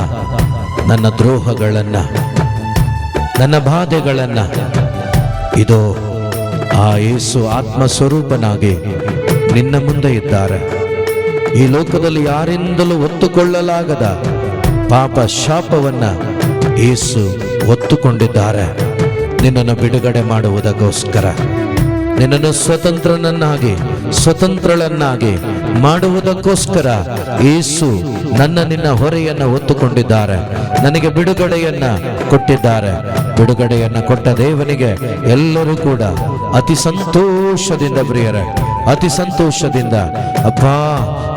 ನನ್ನ ದ್ರೋಹಗಳನ್ನ, ನನ್ನ ಬಾಧೆಗಳನ್ನ, ಇದೋ ಆ ಯೇಸು ಆತ್ಮಸ್ವರೂಪನಾಗಿ ನಿನ್ನ ಮುಂದೆ ಇದ್ದಾರೆ. ಈ ಲೋಕದಲ್ಲಿ ಯಾರಿಂದಲೂ ಹೊತ್ತುಕೊಳ್ಳಲಾಗದ ಪಾಪ ಶಾಪವನ್ನ ಯೇಸು ಹೊತ್ತುಕೊಂಡಿದ್ದಾರೆ. ನಿನ್ನನ್ನು ಬಿಡುಗಡೆ ಮಾಡುವುದಕ್ಕೋಸ್ಕರ, ನಿನ್ನನ್ನು ಸ್ವತಂತ್ರಳನ್ನಾಗಿ ಮಾಡುವುದಕ್ಕೋಸ್ಕರ ಯೇಸು ನಿನ್ನ ಹೊರೆಯನ್ನು ಹೊತ್ತುಕೊಂಡಿದ್ದಾರೆ. ನನಗೆ ಬಿಡುಗಡೆಯನ್ನ ಕೊಟ್ಟಿದ್ದಾರೆ. ಬಿಡುಗಡೆಯನ್ನ ಕೊಟ್ಟ ದೇವನಿಗೆ ಎಲ್ಲರೂ ಕೂಡ ಅತಿ ಸಂತೋಷದಿಂದ, ಪ್ರಿಯರೇ, ಅತಿ ಸಂತೋಷದಿಂದ, ಅಪ್ಪ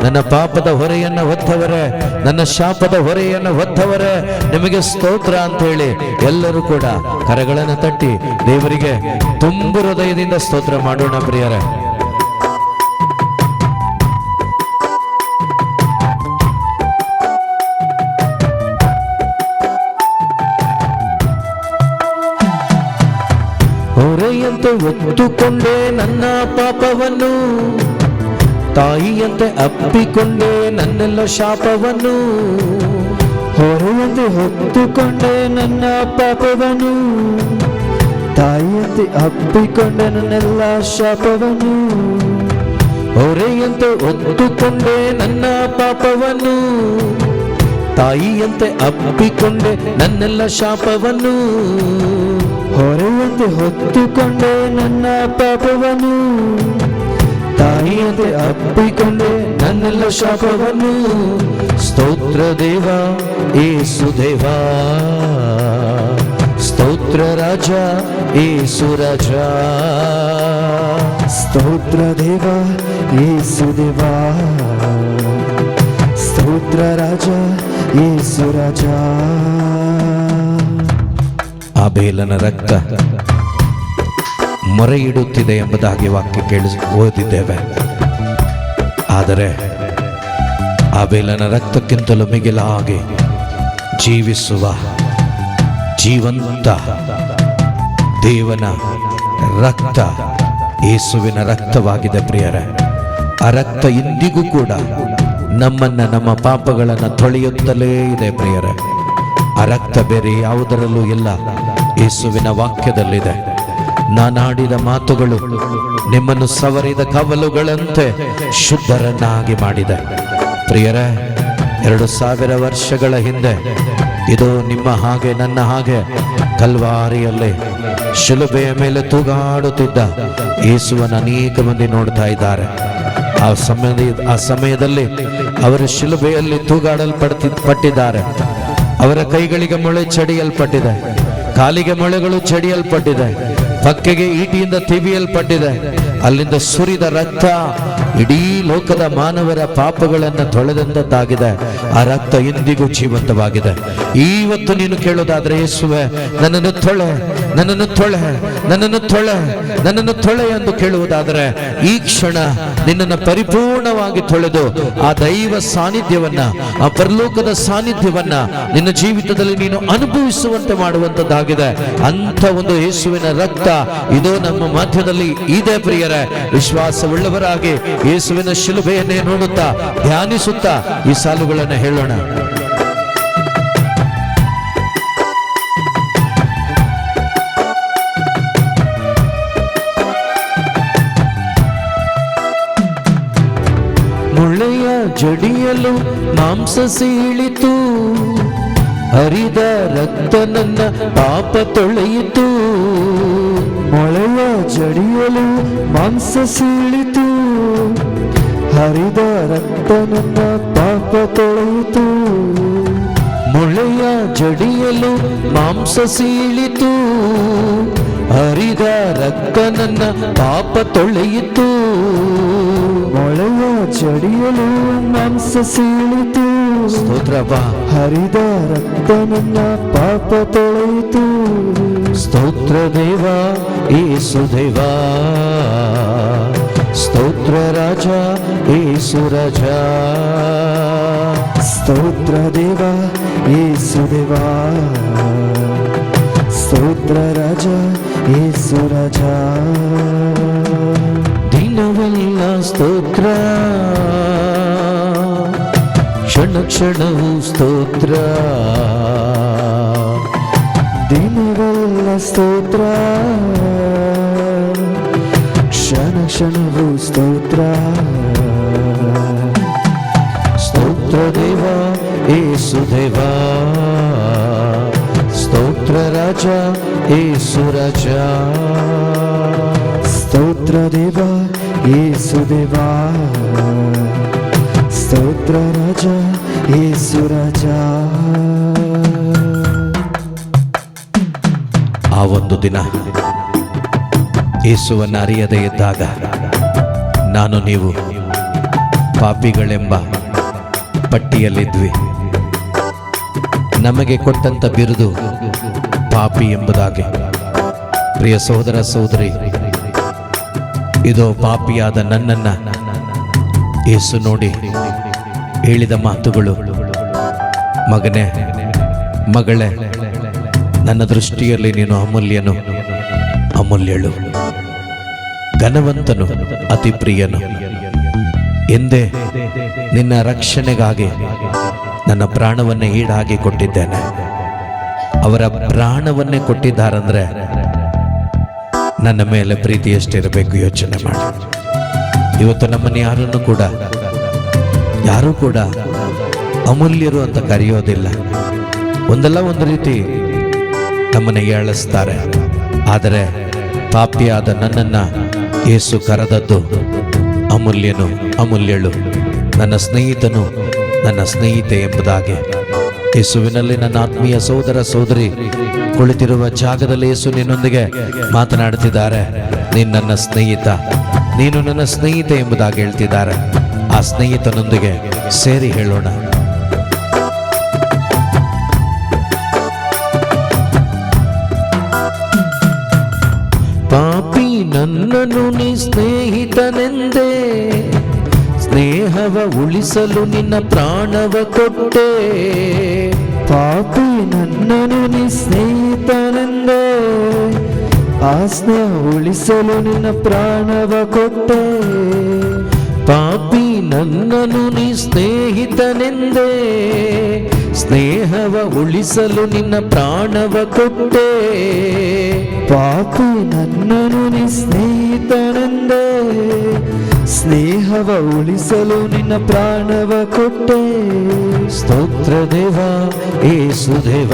ನನ್ನ ಪಾಪದ ಹೊರೆಯನ್ನ ಹೊತ್ತವರೇ, ನನ್ನ ಶಾಪದ ಹೊರೆಯನ್ನು ಹೊತ್ತವರೇ, ನಿಮಗೆ ಸ್ತೋತ್ರ ಅಂತ ಹೇಳಿ ಎಲ್ಲರೂ ಕೂಡ ಕರಗಳನ್ನು ತಟ್ಟಿ ದೇವರಿಗೆ ತುಂಬು ಹೃದಯದಿಂದ ಸ್ತೋತ್ರ ಮಾಡೋಣ, ಪ್ರಿಯರೇ. ಹೊರೆಯಂತೆ ಹೊತ್ತುಕೊಂಡೆ ನನ್ನ ಪಾಪವನ್ನು, ತಾಯಿಯಂತೆ ಅಪ್ಪಿಕೊಂಡೆ ನನ್ನೆಲ್ಲ ಶಾಪವನ್ನು. ಹೊರೆಯಂತೆ ಹೊತ್ತುಕೊಂಡೆ ನನ್ನ ಪಾಪವನ್ನು, ತಾಯಿಯಂತೆ ಅಪ್ಪಿಕೊಂಡೆ ನನ್ನೆಲ್ಲ ಶಾಪವನ್ನು. ಹೊರೆಯಂತೆ ಹೊತ್ತುಕೊಂಡೆ ನನ್ನ ಪಾಪವನ್ನು, ತಾಯಿಯಂತೆ ಅಪ್ಪಿಕೊಂಡೆ ನನ್ನೆಲ್ಲ ಶಾಪವನ್ನು. ಹೊರೆಯಂತೆ ಹೊತ್ತುಕೊಂಡೆ ನನ್ನ ಪಾಪವನ್ನು, ತಾಯಿಯಂತೆ ಅಪ್ಪಿಕೊಂಡೆ ನನ್ನೆಲ್ಲ ಶಾಪವನ್ನು. ಸ್ತೋತ್ರ ದೇವ ಯೇಸು ದೇವ, ಸ್ತೋತ್ರ ರಾಜ ಯೇಸು ರಾಜ, ಸ್ತೋತ್ರ ದೇವ ಯೇಸು ದೇವ, ಸ್ತೋತ್ರ ರಾಜ ಯೇಸು ರಾಜ. ಆಬೇಲನ ರಕ್ತ ಮೊರೆ ಇಡುತ್ತಿದೆ ಎಂಬುದಾಗಿ ವಾಕ್ಯ ಓದಿದ್ದೇವೆ. ಆದರೆ ಆಬೇಲನ ರಕ್ತಕ್ಕಿಂತಲೂ ಮಿಗಿಲಾಗಿ ಜೀವಿಸುವ ಜೀವಂತ ದೇವನ ರಕ್ತ ಯೇಸುವಿನ ರಕ್ತವಾಗಿದೆ, ಪ್ರಿಯರೇ. ಆ ರಕ್ತ ಇಂದಿಗೂ ಕೂಡ ನಮ್ಮ ಪಾಪಗಳನ್ನು ತೊಳೆಯುತ್ತಲೇ ಇದೆ, ಪ್ರಿಯರೇ. ಆ ರಕ್ತ ಬೇರೆ ಯಾವುದರಲ್ಲೂ ಇಲ್ಲ, ಯೇಸುವಿನ ವಾಕ್ಯದಲ್ಲಿದೆ. ನಾನಾಡಿದ ಮಾತುಗಳು ನಿಮ್ಮನ್ನು ಸವರಿದ ಕವಲುಗಳಂತೆ ಶುದ್ಧರನ್ನಾಗಿ ಮಾಡಿದೆ. ಪ್ರಿಯರೇ, 2000 ವರ್ಷಗಳ ಹಿಂದೆ ಇದು ನಿಮ್ಮ ಹಾಗೆ ನನ್ನ ಹಾಗೆ ಕಲ್ವಾರಿಯಲ್ಲಿ ಶಿಲುಬೆಯ ಮೇಲೆ ತೂಗಾಡುತ್ತಿದ್ದ ಯೇಸುವನ್ನು ಅನೇಕ ಮಂದಿ ನೋಡ್ತಾ ಇದ್ದಾರೆ. ಆ ಸಮಯದಲ್ಲಿ ಅವರು ಶಿಲುಬೆಯಲ್ಲಿ ತೂಗಾಡಲ್ಪಟ್ಟಿದ್ದಾರೆ. ಅವರ ಕೈಗಳಿಗೆ ಮೊಳೆ ಚಡಿಯಲ್ಪಟ್ಟಿದೆ, ಕಾಲಿಗೆ ಮೊಳೆಗಳು ಚಡಿಯಲ್ಪಟ್ಟಿದೆ, ಪಕ್ಕೆಗೆ ಈಟಿಯಿಂದ ತಿವಿಯಲ್ಪಟ್ಟಿದೆ. ಅಲ್ಲಿಂದ ಸುರಿದ ರಕ್ತ ಇಡೀ ಲೋಕದ ಮಾನವರ ಪಾಪಗಳನ್ನು ತೊಳೆದಂತಾಗಿದೆ. ಆ ರಕ್ತ ಎಂದಿಗೂ ಜೀವಂತವಾಗಿದೆ. ಇವತ್ತು ನೀನು ಕೇಳೋದಾದ್ರೆ, ಯೇಸುವೆ ನನ್ನನ್ನು ತೊಳೆ, ನನ್ನನ್ನು ತೊಳೆ, ನನ್ನನ್ನು ತೊಳೆ, ನನ್ನನ್ನು ತೊಳೆ ಎಂದು ಕೇಳುವುದಾದರೆ, ಈ ಕ್ಷಣ ನಿನ್ನನ್ನು ಪರಿಪೂರ್ಣವಾಗಿ ತೊಳೆದು ಆ ದೈವ ಸಾನ್ನಿಧ್ಯವನ್ನ, ಆ ಪರಲೋಕದ ಸಾನ್ನಿಧ್ಯವನ್ನ ನಿನ್ನ ಜೀವಿತದಲ್ಲಿ ನೀನು ಅನುಭವಿಸುವಂತೆ ಮಾಡುವಂತದ್ದಾಗಿದೆ. ಅಂತ ಒಂದು ಯೇಸುವಿನ ರಕ್ತ ಇದು ನಮ್ಮ ಮಧ್ಯದಲ್ಲಿ ಇದೆ. ಪ್ರಿಯರೇ, ವಿಶ್ವಾಸವುಳ್ಳವರಾಗಿ ಯೇಸುವಿನ ಶಿಲುಬೆಯನ್ನೇ ನೋಡುತ್ತಾ ಧ್ಯಾನಿಸುತ್ತಾ ಈ ಸಾಲುಗಳನ್ನು ಹೇಳೋಣ. ಮುಳ್ಳೆಯ ಜಡಿಯಲು ಮಾಂಸ ಸೀಳಿತು, ಹರಿದ ರಕ್ತ ನನ್ನ ಪಾಪ ತೊಳೆಯಿತು. ಮೊಳೆಯ ಜಡಿಯಲು ಮಾಂಸ ಸೀಳಿತು, ಹರಿದ ರಕ್ತ ನನ್ನ ಪಾಪ ತೊಳೆಯಿತು. ಮೊಳೆಯ ಜಡಿಯಲು ಮಾಂಸ ಸೀಳಿತು, ಹರಿದ ರಕ್ತ ನನ್ನ ಪಾಪ ತೊಳೆಯಿತು. ಮೊಳೆಯ ಜಡಿಯಲು ಮಾಂಸ ಸೀಳಿತು, ಸ್ತೋತ್ರಪ್ಪ. ಹರಿದ ರಕ್ತ ನನ್ನ ಪಾಪ ತೊಳೆಯಿತು. ಸ್ತೋತ್ರ ದೇವ ಯೇಸು ದೇವ, ಸ್ತೋತ್ರ ರಾಜ ಯೇಸು ರಾಜ. ಸ್ತೋತ್ರ ದೇವ ಯೇಸು ದೇವ, ಸ್ತೋತ್ರ ರಾಜ ಯೇಸು ರಾಜ. ದಿನವೆಲ್ಲ ಸ್ತೋತ್ರ, ಕ್ಷಣ ಕ್ಷಣವೂ ಸ್ತೋತ್ರ. ದಿನವೆಲ್ಲ ಸ್ತೋತ್ರ, ಕ್ಷಣ ಕ್ಷಣವೂ ಸ್ತೋತ್ರ. ಸ್ತೋತ್ರ ದೇವ ಯೇಸು ದೇವ, ಸ್ತೋತ್ರ ರಾಜ ಯೇಸು ರಾಜ. ಸ್ತೋತ್ರ ದೇವ ಯೇಸು ದೇವ, ಸ್ತೋತ್ರ ರಾಜ ಯೇಸು ರಾಜ. ಆ ಒಂದು ದಿನ ಯೇಸುವನ್ನು ಅರಿಯದೇ ಇದ್ದಾಗ ನಾನು ನೀವು ಪಾಪಿಗಳೆಂಬ ಪಟ್ಟಿಯಲ್ಲಿದ್ವಿ. ನಮಗೆ ಕೊಟ್ಟಂತ ಬಿರುದು ಪಾಪಿ ಎಂಬುದಾಗಿ. ಪ್ರಿಯ ಸಹೋದರ ಸಹೋದರಿ, ಇದು ಪಾಪಿಯಾದ ನನ್ನನ್ನ ಯೇಸು ನೋಡಿ ಹೇಳಿದ ಮಾತುಗಳು, ಮಗನೇ ಮಗಳೇ, ನನ್ನ ದೃಷ್ಟಿಯಲ್ಲಿ ನೀನು ಅಮೂಲ್ಯನು, ಅಮೂಲ್ಯಳು, ಘನವಂತನು, ಅತಿ ಪ್ರಿಯನು. ಎಂದೇ ನಿನ್ನ ರಕ್ಷಣೆಗಾಗಿ ನನ್ನ ಪ್ರಾಣವನ್ನೇ ಈಡಾಗಿ ಕೊಟ್ಟಿದ್ದೇನೆ. ಅವರ ಪ್ರಾಣವನ್ನೇ ಕೊಟ್ಟಿದ್ದಾರಂದ್ರೆ ನನ್ನ ಮೇಲೆ ಪ್ರೀತಿ ಎಷ್ಟಿರಬೇಕು ಯೋಚನೆ ಮಾಡಿ. ಇವತ್ತು ನಮ್ಮನ್ನು ಯಾರೂ ಕೂಡ ಅಮೂಲ್ಯರು ಅಂತ ಕರೆಯೋದಿಲ್ಲ. ಒಂದಲ್ಲ ಒಂದು ರೀತಿ ನಮ್ಮನ್ನು ಏಳಿಸ್ತಾರೆ. ಆದರೆ ಪಾಪಿಯಾದ ನನ್ನನ್ನು ಯೇಸು ಕರೆದದ್ದು ಅಮೂಲ್ಯನು, ಅಮೂಲ್ಯಳು, ನನ್ನ ಸ್ನೇಹಿತನು, ನನ್ನ ಸ್ನೇಹಿತೆ ಎಂಬುದಾಗಿ. ಯೇಸುವಿನಲ್ಲಿ ನನ್ನ ಆತ್ಮೀಯ ಸಹೋದರ ಸಹೋದರಿ ಕುಳಿತಿರುವ ಜಾಗದಲ್ಲಿ ಯೇಸು ನಿನ್ನೊಂದಿಗೆ ಮಾತನಾಡ್ತಿದ್ದಾರೆ. ನೀನು ನನ್ನ ಸ್ನೇಹಿತ, ನೀನು ನನ್ನ ಸ್ನೇಹಿತೆ ಎಂಬುದಾಗಿ ಹೇಳ್ತಿದ್ದಾರೆ. ಆ ಸ್ನೇಹಿತನೊಂದಿಗೆ ಸೇರಿ ಹೇಳೋಣ. ಪಾಪಿ ನನ್ನನ್ನು ನೀ ಸ್ನೇಹಿತನೆಂದೇ, ಸ್ನೇಹವ ಉಳಿಸಲು ನಿನ್ನ ಪ್ರಾಣವ ಕೊಟ್ಟೆ. ಪಾಪಿ ನನ್ನನು ನೀ ಸ್ನೇಹಿತನೆಂದೇ, ಆ ಸ್ನೇಹ ಉಳಿಸಲು ನಿನ್ನ ಪ್ರಾಣವ ಕೊಟ್ಟೆ. ಪಾಪಿ ನನ್ನನು ನೀ ಸ್ನೇಹಿತನೆಂದೇ, ಸ್ನೇಹವ ಉಳಿಸಲು ನಿನ್ನ ಪ್ರಾಣವ ಕೊಟ್ಟೆ. ಪಾಪಿ ನನ್ನನು ನೀ ಸ್ನೇಹಿತನೆಂದೇ, ಸ್ನೇಹವ ಉಳಿಸಲು ನಿನ್ನ ಪ್ರಾಣವ ಕೊಟ್ಟೆ. ಸ್ತೋತ್ರ ದೇವ ಯೇಸು ದೇವ,